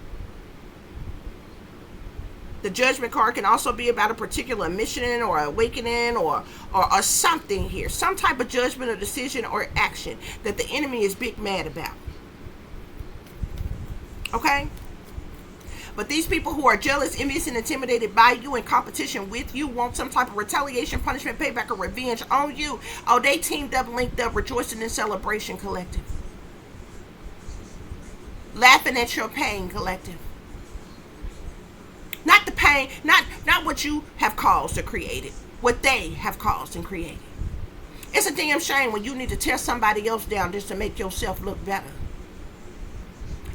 The judgment card can also be about a particular mission or awakening or something here. Some type of judgment or decision or action that the enemy is big mad about. Okay? But these people who are jealous, envious, and intimidated by you, in competition with you, want some type of retaliation, punishment, payback, or revenge on you. Oh, they teamed up, linked up, rejoicing in celebration, collective. Laughing at your pain, collective. Not the pain, not what you have caused or created, what they have caused and created. It's a damn shame when you need to tear somebody else down just to make yourself look better.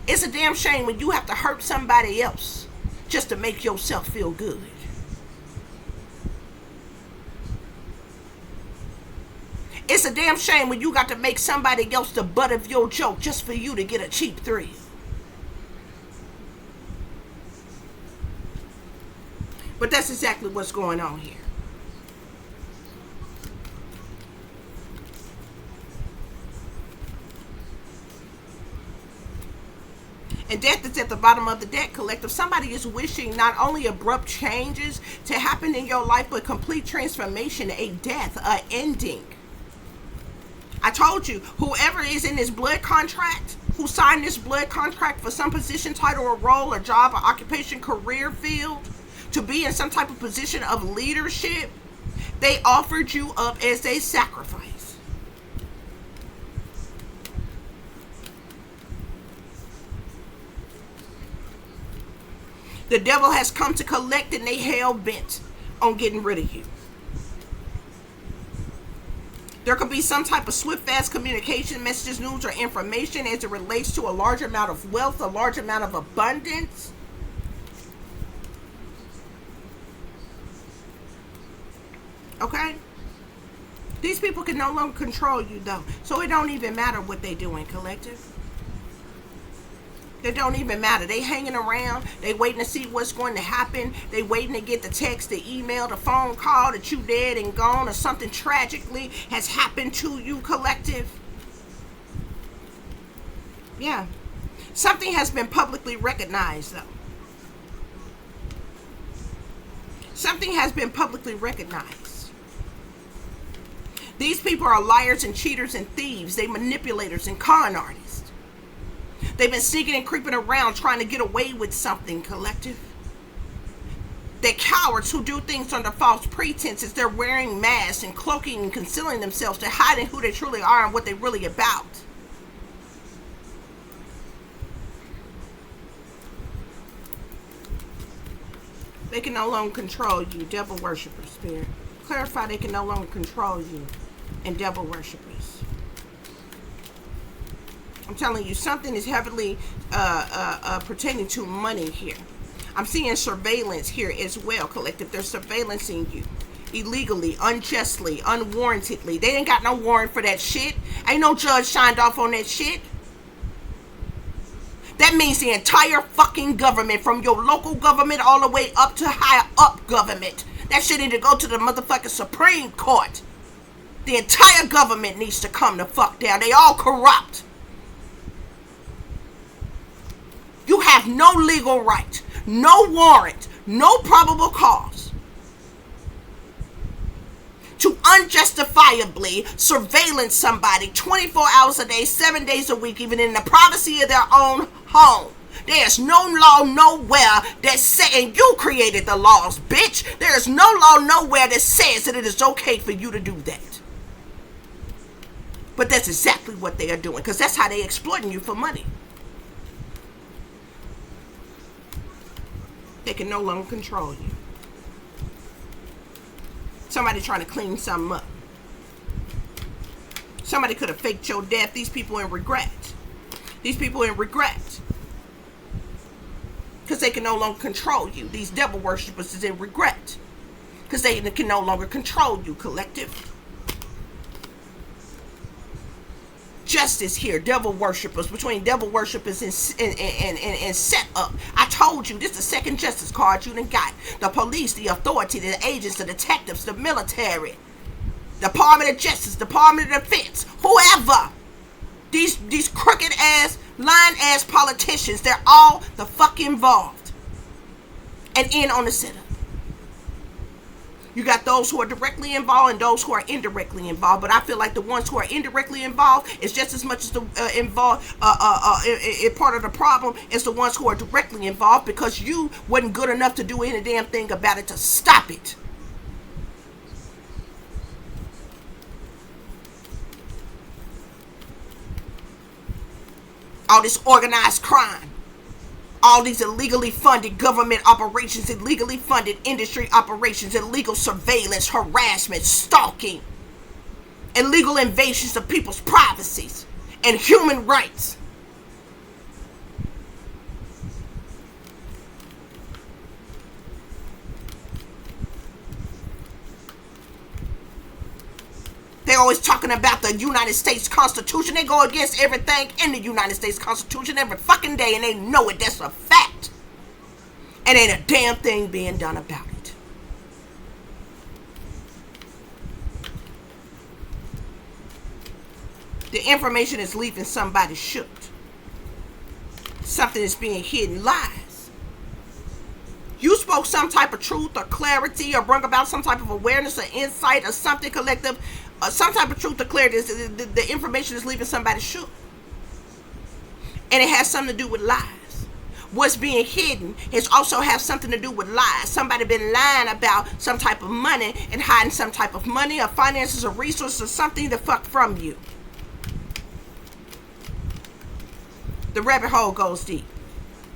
It's a damn shame when you have to hurt somebody else just to make yourself feel good. It's a damn shame when you got to make somebody else the butt of your joke just for you to get a cheap thrill. But that's exactly what's going on here. And death is at the bottom of the deck, collective. Somebody is wishing not only abrupt changes to happen in your life, but complete transformation, a death, a ending. I told you, whoever is in this blood contract, who signed this blood contract for some position, title, or role, or job, or occupation, career field, to be in some type of position of leadership, they offered you up as a sacrifice. The devil has come to collect, and they hell bent on getting rid of you. There could be some type of swift, fast communication, messages, news, or information as it relates to a large amount of wealth, a large amount of abundance. Okay? These people can no longer control you, though. So it don't even matter what they doing, collective. It don't even matter. They hanging around. They waiting to see what's going to happen. They waiting to get the text, the email, the phone call that you dead and gone, or something tragically has happened to you, collective. Yeah. Something has been publicly recognized, though. Something has been publicly recognized. These people are liars and cheaters and thieves. They manipulators and con artists. They've been sneaking and creeping around trying to get away with something, collective. They're cowards who do things under false pretenses. They're wearing masks and cloaking and concealing themselves to hiding who they truly are and what they're really about. They can no longer control you, devil worshippers, spirit. Clarify they can no longer control you, and devil worshippers. I'm telling you, something is heavily pertaining to money here. I'm seeing surveillance here as well, collective. They're surveillancing you illegally, unjustly, unwarrantedly. They ain't got no warrant for that shit. Ain't no judge signed off on that shit. That means the entire fucking government, from your local government all the way up to higher up government. That shit need to go to the motherfucking Supreme Court. The entire government needs to come the fuck down. They all corrupt. You have no legal right, no warrant, no probable cause to unjustifiably surveillance somebody 24 hours a day, 7 days a week, even in the privacy of their own home. There's no law nowhere that says, and you created the laws, bitch. There's no law nowhere that says that it is okay for you to do that. But that's exactly what they are doing, because that's how they're exploiting you for money. They can no longer control you. Somebody trying to clean something up. Somebody could have faked your death. These people in regret. These people in regret. Because they can no longer control you. These devil worshippers is in regret. Because they can no longer control you, collective. Justice here, devil worshippers, between devil worshippers and set up. I told you, this is the second justice card you done got. The police, the authority, the agents, the detectives, the military, Department of Justice, Department of Defense, whoever. These crooked ass, lying ass politicians, they're all the fuck involved and in on the setup. You got those who are directly involved and those who are indirectly involved. But I feel like the ones who are indirectly involved is just as much as the part of the problem as the ones who are directly involved, because you wasn't good enough to do any damn thing about it to stop it. All this organized crime. All these illegally funded government operations, illegally funded industry operations, illegal surveillance, harassment, stalking, illegal invasions of people's privacies and human rights. They're always talking about the United States Constitution. They go against everything in the United States Constitution every fucking day, and they know it. That's a fact. And ain't a damn thing being done about it. The information is leaving somebody shook. Something is being hidden. Lies. You spoke some type of truth or clarity or brought about some type of awareness or insight or something collective. Some type of truth or clarity. The information is leaving somebody shook. And it has something to do with lies. What's being hidden is also has something to do with lies. Somebody been lying about some type of money and hiding some type of money or finances or resources or something to fuck from you. The rabbit hole goes deep.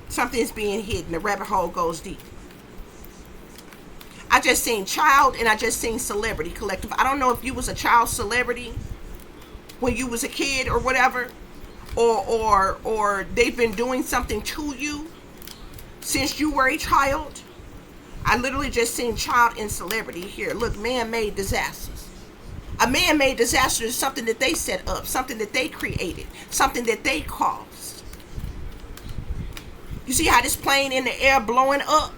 Something is being hidden. The rabbit hole goes deep. I just seen child and I just seen celebrity collective. I don't know if you was a child celebrity when you was a kid or whatever, or they've been doing something to you since you were a child. I literally just seen child and celebrity here. Look, man-made disasters. A man-made disaster is something that they set up, something that they created, something that they caused. You see how this plane in the air blowing up?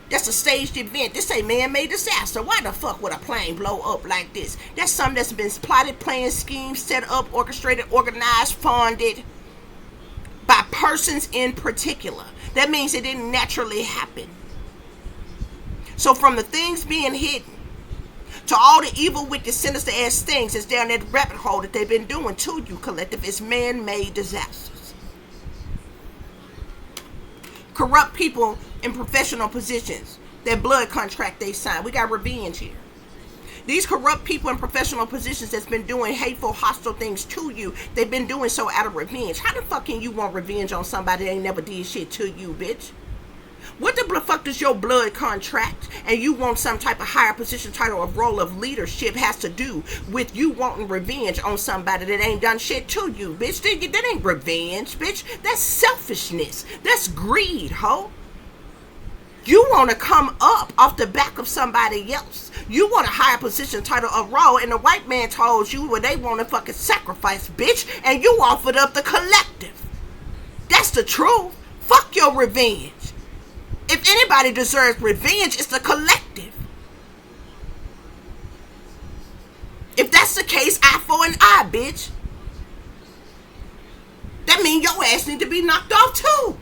That's a staged event. This ain't man-made disaster. Why the fuck would a plane blow up like this? That's something that's been plotted, planned, schemed, set up, orchestrated, organized, funded by persons in particular. That means it didn't naturally happen. So from the things being hidden to all the evil, wicked, sinister ass things that's down that rabbit hole that they've been doing to you, collective, is man-made disasters. Corrupt people in professional positions, that blood contract they signed. We got revenge here. These corrupt people in professional positions that's been doing hateful, hostile things to you, they've been doing so out of revenge. How the fuck can you want revenge on somebody that ain't never did shit to you, bitch? What the fuck does your blood contract and you want some type of higher position, title, or role of leadership has to do with you wanting revenge on somebody that ain't done shit to you, bitch? That ain't revenge, bitch. That's selfishness. That's greed, ho. You want to come up off the back of somebody else. You want a higher position, title, or role, and the white man told you what they want to fucking sacrifice, bitch, and you offered up the collective. That's the truth. Fuck your revenge. If anybody deserves revenge, it's the collective. If that's the case, eye for an eye, bitch. That means your ass need to be knocked off too.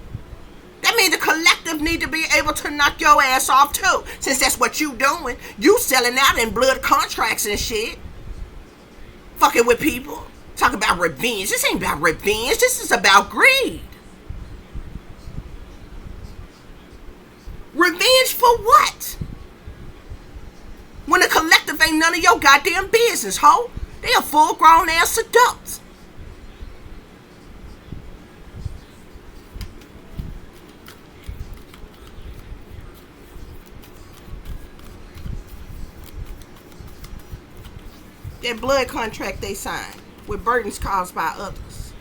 That means the collective collective need to be able to knock your ass off too, since that's what you doing. You selling out in blood contracts and shit, fucking with people. Talk about revenge. This ain't about revenge. This is about greed. Revenge for what? When the collective ain't none of your goddamn business, ho. They are full grown ass adults. That blood contract they signed with burdens caused by others.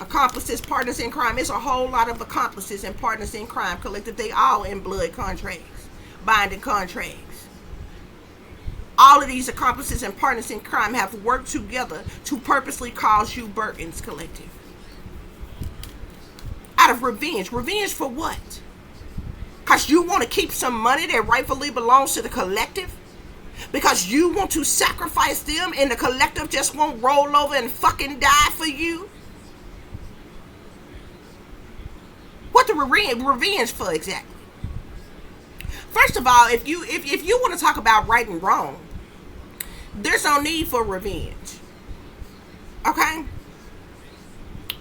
Accomplices, partners in crime. It's a whole lot of accomplices and partners in crime collective. They all in blood contracts, binding contracts. All of these accomplices and partners in crime have worked together to purposely cause you burdens, collective. Out of revenge. Revenge for what? Because you want to keep some money that rightfully belongs to the collective? Because you want to sacrifice them and the collective just won't roll over and fucking die for you? What the revenge for exactly? First of all, if you want to talk about right and wrong, there's no need for revenge. Okay?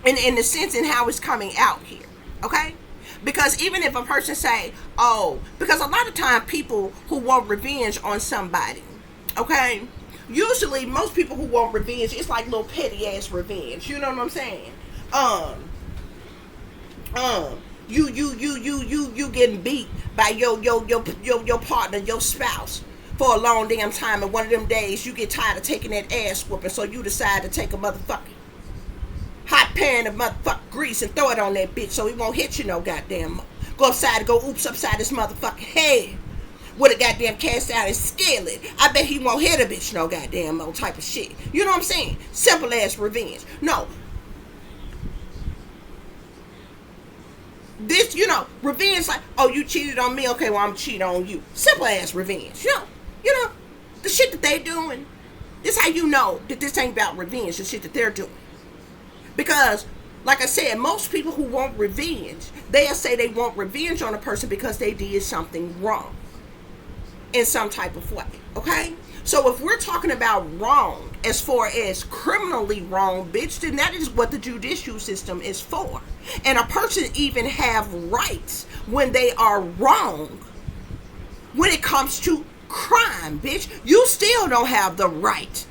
In the sense in how it's coming out here. Okay? Because even if a person say, oh, because a lot of time people who want revenge on somebody, okay, usually most people who want revenge, it's like little petty ass revenge. You know what I'm saying? You getting beat by your partner, your spouse for a long damn time, and one of them days you get tired of taking that ass whooping, so you decide to take a motherfucking hot pan of motherfucking grease and throw it on that bitch so he won't hit you no goddamn more. Go upside and go oops upside his motherfucking head with a goddamn cast out and steal it. I bet he won't hit a bitch no goddamn more type of shit. You know what I'm saying? Simple ass revenge. No. This, revenge like, oh, you cheated on me, okay, well, I'm cheating on you. Simple ass revenge. You know, the shit that they doing, this how you know that this ain't about revenge, the shit that they're doing. Because, like I said, most people who want revenge, they'll say they want revenge on a person because they did something wrong in some type of way, okay? So if we're talking about wrong as far as criminally wrong, bitch, then that is what the judicial system is for. And a person even have rights when they are wrong when it comes to crime, bitch. You still don't have the right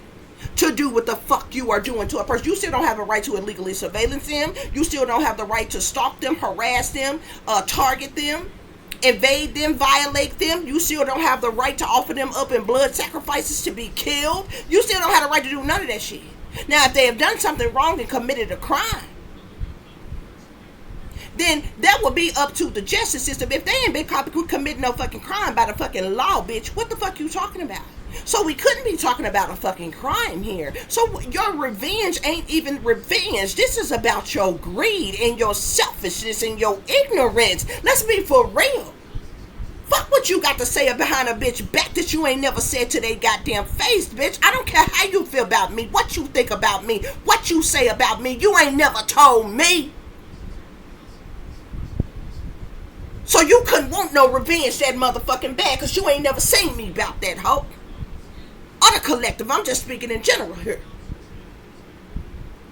to do what the fuck you are doing to a person. You still don't have a right to illegally surveillance them. You still don't have the right to stalk them, harass them, target them, invade them, violate them. You still don't have the right to offer them up in blood sacrifices to be killed. You still don't have the right to do none of that shit. Now, if they have done something wrong and committed a crime, then that would be up to the justice system. If they ain't been committing no fucking crime by the fucking law, bitch, what the fuck you talking about? So we couldn't be talking about a fucking crime here. So your revenge ain't even revenge. This is about your greed and your selfishness and your ignorance. Let's be for real. Fuck what you got to say behind a bitch back that you ain't never said to their goddamn face, bitch. I don't care how you feel about me, what you think about me, what you say about me. You ain't never told me. So you couldn't want no revenge that motherfucking bad because you ain't never seen me about that, hoe. Or the collective, I'm just speaking in general here.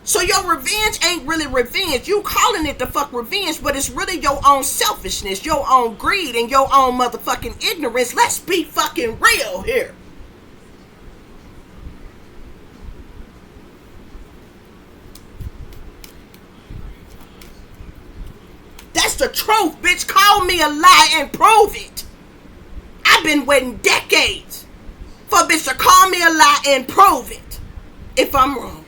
So your revenge ain't really revenge. You calling it the fuck revenge, but it's really your own selfishness, your own greed, and your own motherfucking ignorance. Let's be fucking real here. That's the truth, bitch. Call me a lie and prove it. I've been waiting decades for a bitch to call me a lie and prove it if I'm wrong.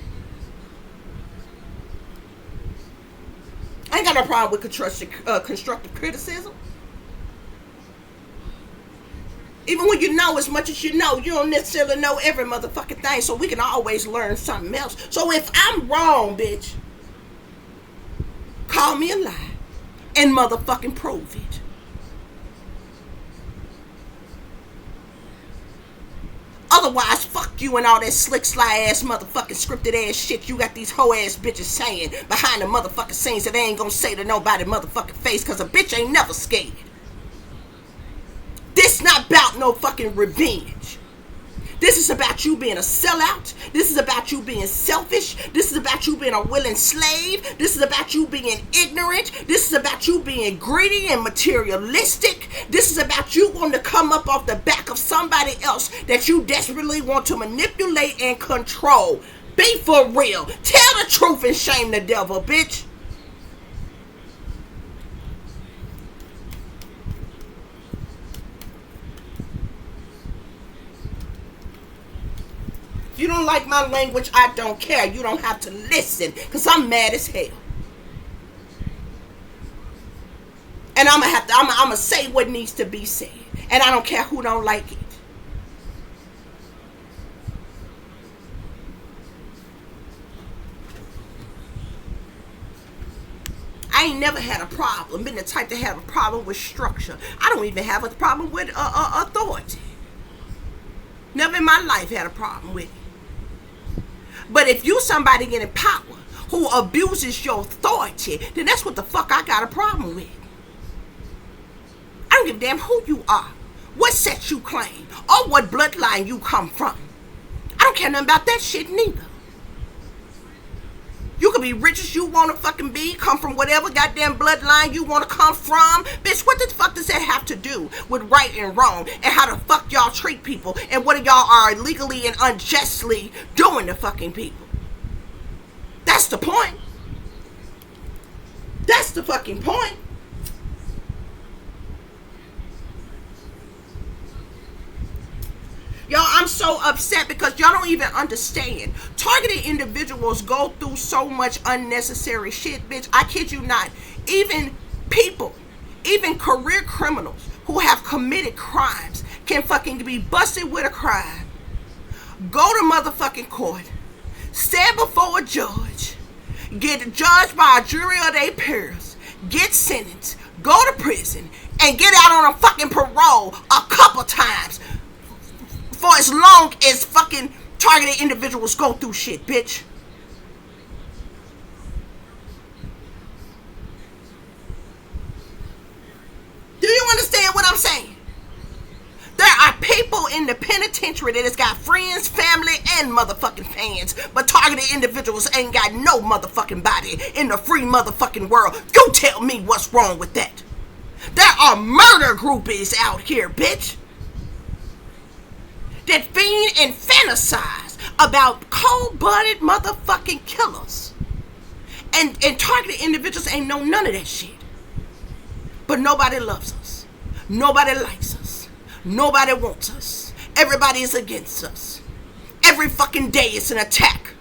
I ain't got no problem with constructive criticism. Even when you know as much as you don't necessarily know every motherfucking thing, so we can always learn something else. So if I'm wrong, bitch, call me a lie and motherfucking prove it. Otherwise, fuck Fuck you and all that slick, sly ass motherfucking scripted ass shit you got these hoe ass bitches saying behind the motherfucking scenes that they ain't gonna say to nobody motherfucking face, cause a bitch ain't never scared. This not about no fucking revenge. This is about you being a sellout. This is about you being selfish. This is about you being a willing slave. This is about you being ignorant. This is about you being greedy and materialistic. This is about you wanting to come up off the back of somebody else that you desperately want to manipulate and control. Be for real. Tell the truth and shame the devil, bitch. If you don't like my language, I don't care. You don't have to listen, because I'm mad as hell. And I'm gonna say what needs to be said. And I don't care who don't like it. I ain't never had a problem, been the type to have a problem with structure. I don't even have a problem with authority. Never in my life had a problem with it. But if you somebody getting power who abuses your authority, then that's what the fuck I got a problem with. I don't give a damn who you are, what sex you claim, or what bloodline you come from. I don't care nothing about that shit neither. You can be rich as you want to fucking be, come from whatever goddamn bloodline you want to come from. Bitch, what the fuck does that have to do with right and wrong and how the fuck y'all treat people and what y'all are illegally and unjustly doing to fucking people? That's the point. That's the fucking point. Y'all, I'm so upset because y'all don't even understand. Targeted individuals go through so much unnecessary shit, bitch. I kid you not. Even people, even career criminals who have committed crimes can fucking be busted with a crime, go to motherfucking court, stand before a judge, get judged by a jury of their peers, get sentenced, go to prison, and get out on a fucking parole a couple times. For as long as fucking targeted individuals go through shit, bitch. Do you understand what I'm saying? There are people in the penitentiary that has got friends, family, and motherfucking fans, but targeted individuals ain't got no motherfucking body in the free motherfucking world. You tell me what's wrong with that. There are murder groupies out here, bitch, that fiend and fantasize about cold-blooded motherfucking killers. And targeted individuals ain't know none of that shit. But nobody loves us. Nobody likes us. Nobody wants us. Everybody is against us. Every fucking day it's an attack.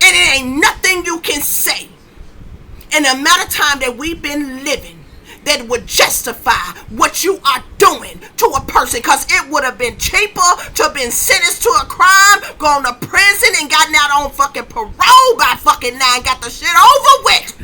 And it ain't nothing you can say in the amount of time that we've been living that would justify what you are doing to a person, because it would have been cheaper to have been sentenced to a crime, gone to prison, and gotten out on fucking parole by fucking now and got the shit over with.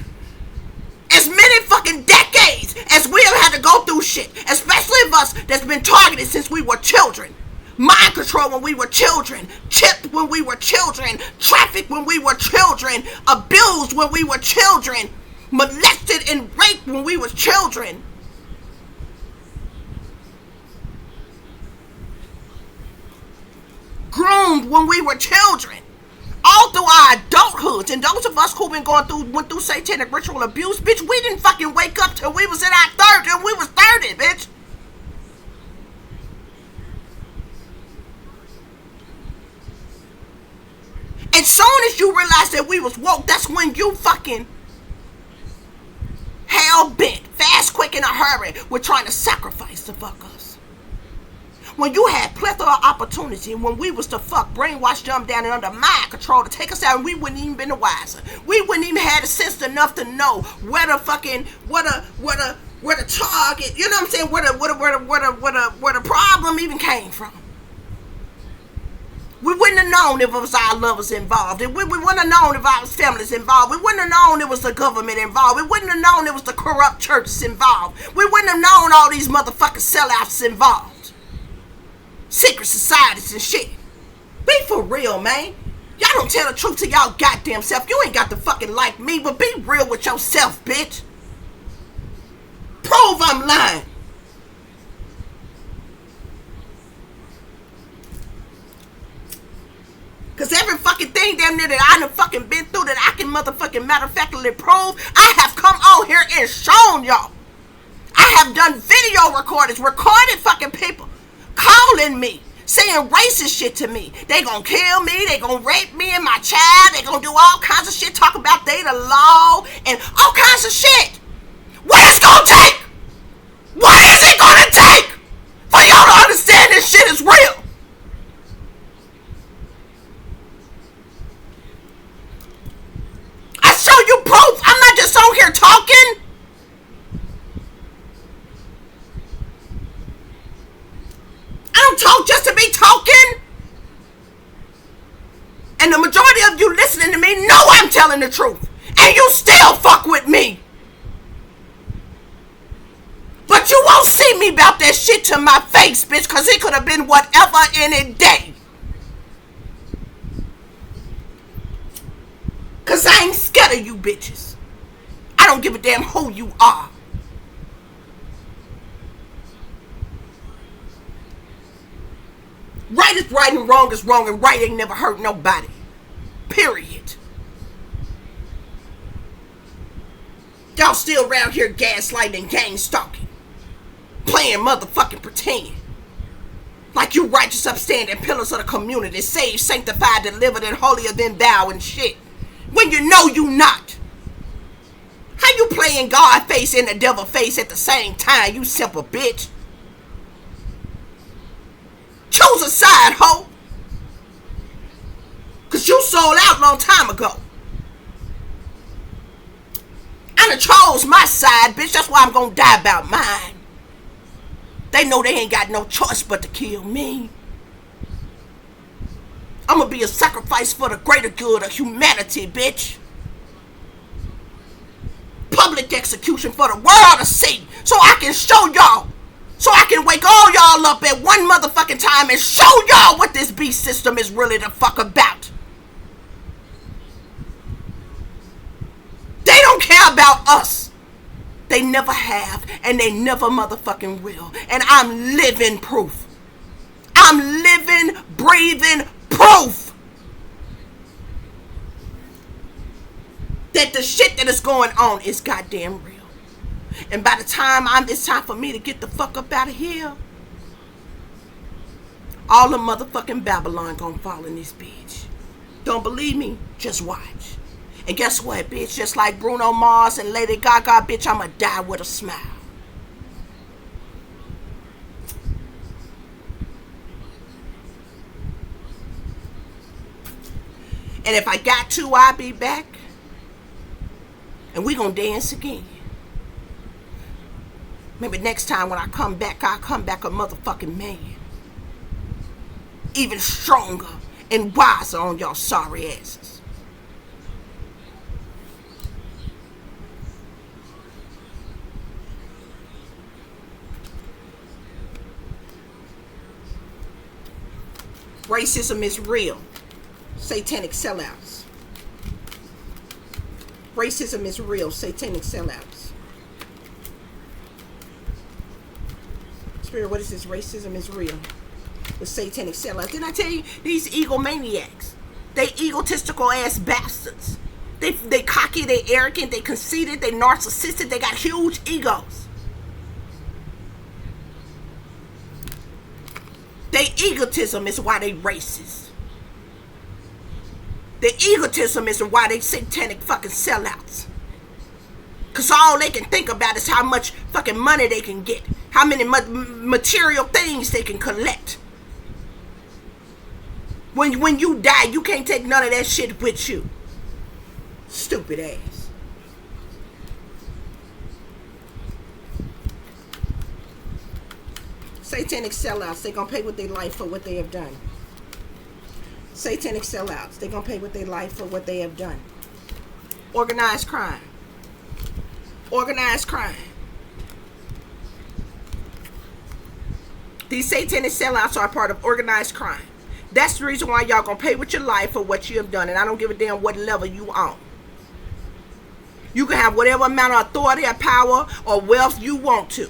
As many fucking decades as we have had to go through shit, especially of us that's been targeted since we were children. Mind control when we were children, chipped when we were children, trafficked when we were children, abused when we were children, molested and raped when we were children. Groomed when we were children. All through our adulthoods. And those of us who went through satanic ritual abuse, bitch, we didn't fucking wake up till we was in our 30s, and we was 30, bitch. As soon as you realize that we was woke, that's when you fucking hell-bent, fast, quick, in a hurry, with trying to sacrifice the fuck us. When you had plethora of opportunity, and when we was to fuck, brainwash, dumb down, and under mind control to take us out, and we wouldn't even been the wiser. We wouldn't even had the sense enough to know where the fucking, where the target, you know what I'm saying, where the problem even came from. We wouldn't have known if it was our lovers involved. We wouldn't have known if our families involved. We wouldn't have known it was the government involved. We wouldn't have known it was the corrupt churches involved. We wouldn't have known all these motherfucking sellouts involved. secret societies and shit. Be for real, man. Y'all don't tell the truth to y'all goddamn self. You ain't got to fucking like me, but be real with yourself, bitch. Prove I'm lying. Cause every fucking thing damn near that I done fucking been through that I can motherfucking matter of factly prove, I have come on here and shown y'all. I have done video recordings, recorded fucking people calling me, saying racist shit to me. They gonna kill me, they gonna rape me and my child, they gonna do all kinds of shit, talk about they the law and all kinds of shit. What is gonna take? What is it gonna take for y'all to understand this shit is real? I show you proof. I'm not just on here talking. I don't talk just to be talking. And the majority of you listening to me know I'm telling the truth. And you still fuck with me. But you won't see me about that shit to my face, bitch, because it could have been whatever any day. Because I ain't scared of you bitches. I don't give a damn who you are. Right is right and wrong is wrong, and right ain't never hurt nobody. Period. Y'all still around here gaslighting and gang stalking. Playing motherfucking pretend. Like you righteous upstanding pillars of the community. Saved, sanctified, delivered, and holier than thou and shit. When you know you not. How you playing God face and the devil face at the same time, you simple bitch? Choose a side, ho. Cause you sold out a long time ago. I done chose my side, bitch. That's why I'm gonna die about mine. They know they ain't got no choice but to kill me. I'm gonna be a sacrifice for the greater good of humanity, bitch. Public execution for the world to see. So I can show y'all. So I can wake all y'all up at one motherfucking time and show y'all what this beast system is really the fuck about. They don't care about us. They never have, and they never motherfucking will. And I'm living proof. I'm living, breathing proof that the shit that is going on is goddamn real. And by the time it's time for me to get the fuck up out of here, all the motherfucking Babylon gonna fall in this bitch. Don't believe me? Just watch. And guess what, bitch? Just like Bruno Mars and Lady Gaga, bitch, I'ma die with a smile. And if I got to, I'll be back. And we gonna dance again. Maybe next time when I come back, I'll come back a motherfucking man. Even stronger and wiser on y'all sorry asses. Racism is real. Satanic sellouts. Racism is real. Satanic sellouts. Spirit, what is this? Racism is real. The satanic sellouts. Didn't I tell you? These egomaniacs. They egotistical ass bastards. They cocky, they arrogant, they conceited, they narcissistic, they got huge egos. Their egotism is why they racist. Their egotism is why they satanic fucking sellouts. Cause all they can think about is how much fucking money they can get. How many material things they can collect. When you die, you can't take none of that shit with you. Stupid ass. Satanic sellouts, they gonna pay with their life for what they have done. Satanic sellouts, they gonna pay with their life for what they have done. Organized crime. Organized crime. These satanic sellouts are a part of organized crime. That's the reason why y'all gonna pay with your life for what you have done. And I don't give a damn what level you on. You can have whatever amount of authority or power or wealth you want to.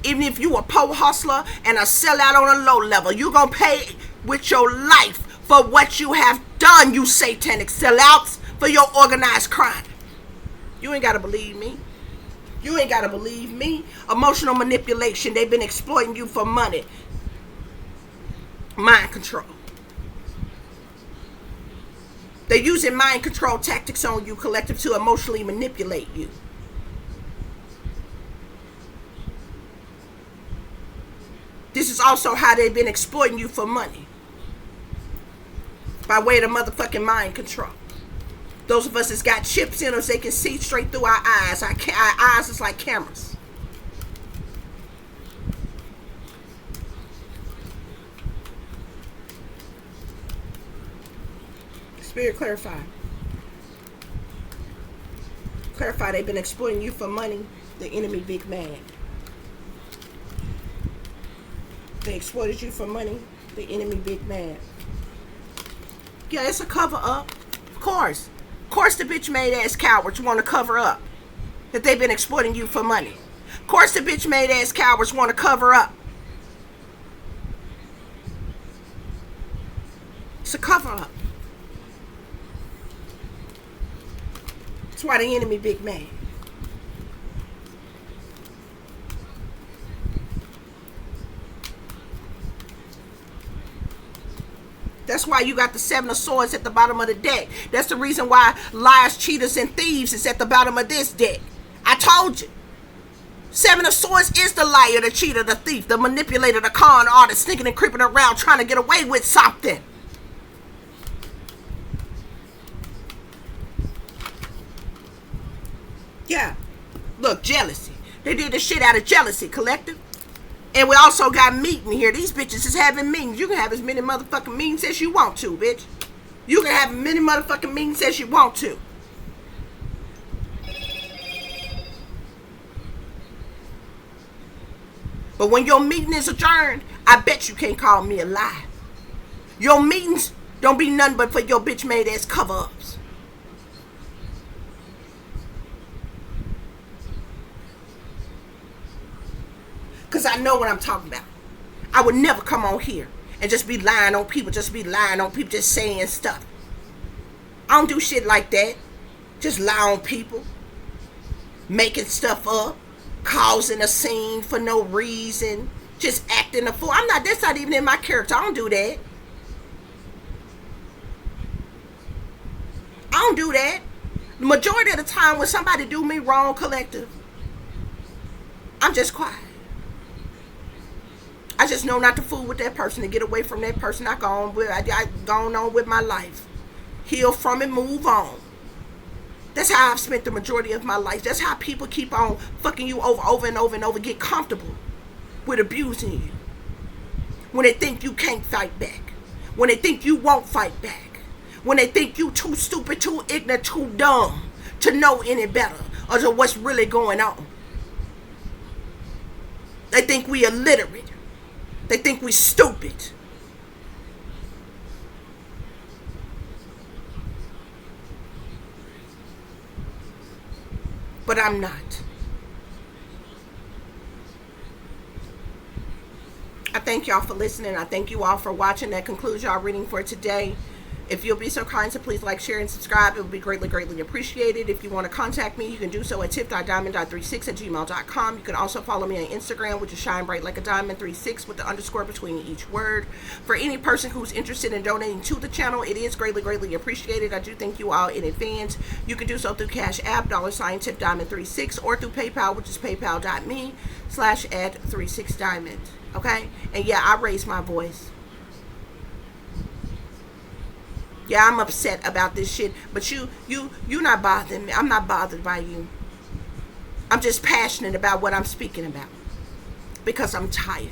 Even if you a poor hustler and a sellout on a low level, you're gonna pay with your life for what you have done, you satanic sellouts, for your organized crime. You ain't gotta believe me. You ain't gotta believe me. Emotional manipulation. They've been exploiting you for money. Mind control. They're using mind control tactics on you, collective, to emotionally manipulate you. This is also how they've been exploiting you for money. By way of the motherfucking mind control. Those of us that's got chips in us, they can see straight through our eyes. Our eyes is like cameras. Spirit, clarify. Clarify, they've been exploiting you for money. The enemy big mad. They exploited you for money. The enemy big mad. Yeah, it's a cover up. Of course. Of course the bitch made ass cowards want to cover up that they've been exploiting you for money. Of course the bitch made ass cowards want to cover up. It's a cover up. That's why the enemy big mad. That's why you got the 7 of Swords at the bottom of the deck. That's the reason why liars, cheaters, and thieves is at the bottom of this deck. I told you. 7 of Swords is the liar, the cheater, the thief, the manipulator, the con artist, sneaking and creeping around trying to get away with something. Yeah. Look, jealousy. They did the shit out of jealousy, collective. And we also got meeting here. These bitches is having meetings. You can have as many motherfucking meetings as you want to, bitch. You can have as many motherfucking meetings as you want to. But when your meeting is adjourned, I bet you can't call me a lie. Your meetings don't be nothing but for your bitch made ass cover-ups. Because I know what I'm talking about. I would never come on here and just be lying on people, just saying stuff. I don't do shit like that. Just lie on people. Making stuff up. Causing a scene for no reason. Just acting a fool. That's not even in my character. I don't do that. I don't do that. The majority of the time when somebody do me wrong, collective, I'm just quiet. I just know not to fool with that person, to get away from that person. I gone on with my life. Heal from it, move on. That's how I've spent the majority of my life. That's how people keep on fucking you over and over, get comfortable with abusing you. When they think you can't fight back. When they think you won't fight back. When they think you too stupid, too ignorant, too dumb to know any better or to what's really going on. They think we illiterate. They think we stupid. But I'm not. I thank y'all for listening. I thank you all for watching. That concludes y'all reading for today. If you'll be so kind to please like, share, and subscribe, it would be greatly, greatly appreciated. If you want to contact me, you can do so at tip.diamond.36@gmail.com. You can also follow me on Instagram, which is shinebrightlikeadiamond36 with the underscore between each word. For any person who's interested in donating to the channel, it is greatly, greatly appreciated. I do thank you all in advance. You can do so through CASHAPP, $tipdiamond36, or through PayPal, which is paypal.me/@36diamond. Okay? And yeah, I raised my voice. Yeah, I'm upset about this shit, but you're not bothering me. I'm not bothered by you. I'm just passionate about what I'm speaking about because I'm tired.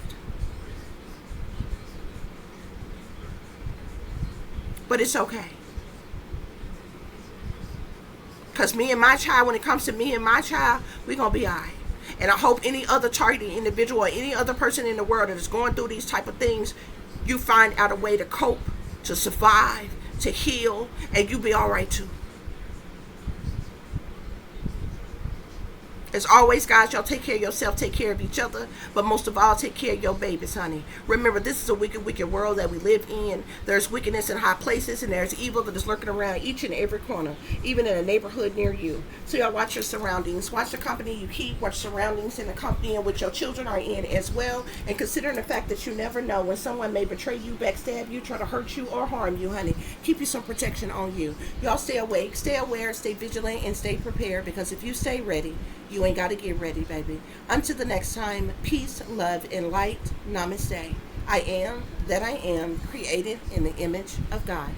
But it's okay. Because me and my child, when it comes to me and my child, we're going to be all right. And I hope any other targeted individual or any other person in the world that is going through these type of things, you find out a way to cope, to survive, to heal, and you be all right too. As always, guys, y'all take care of yourself, take care of each other, but most of all, take care of your babies, honey. Remember, this is a wicked, wicked world that we live in. There's wickedness in high places, and there's evil that is lurking around each and every corner, even in a neighborhood near you. So y'all watch your surroundings. Watch the company you keep. Watch surroundings in the company in which your children are in as well. And considering the fact that you never know when someone may betray you, backstab you, try to hurt you, or harm you, honey. Keep you some protection on you. Y'all stay awake, stay aware, stay vigilant, and stay prepared, because if you stay ready, you ain't got to get ready, baby. Until the next time, peace, love, and light. Namaste. I am that I am, created in the image of God.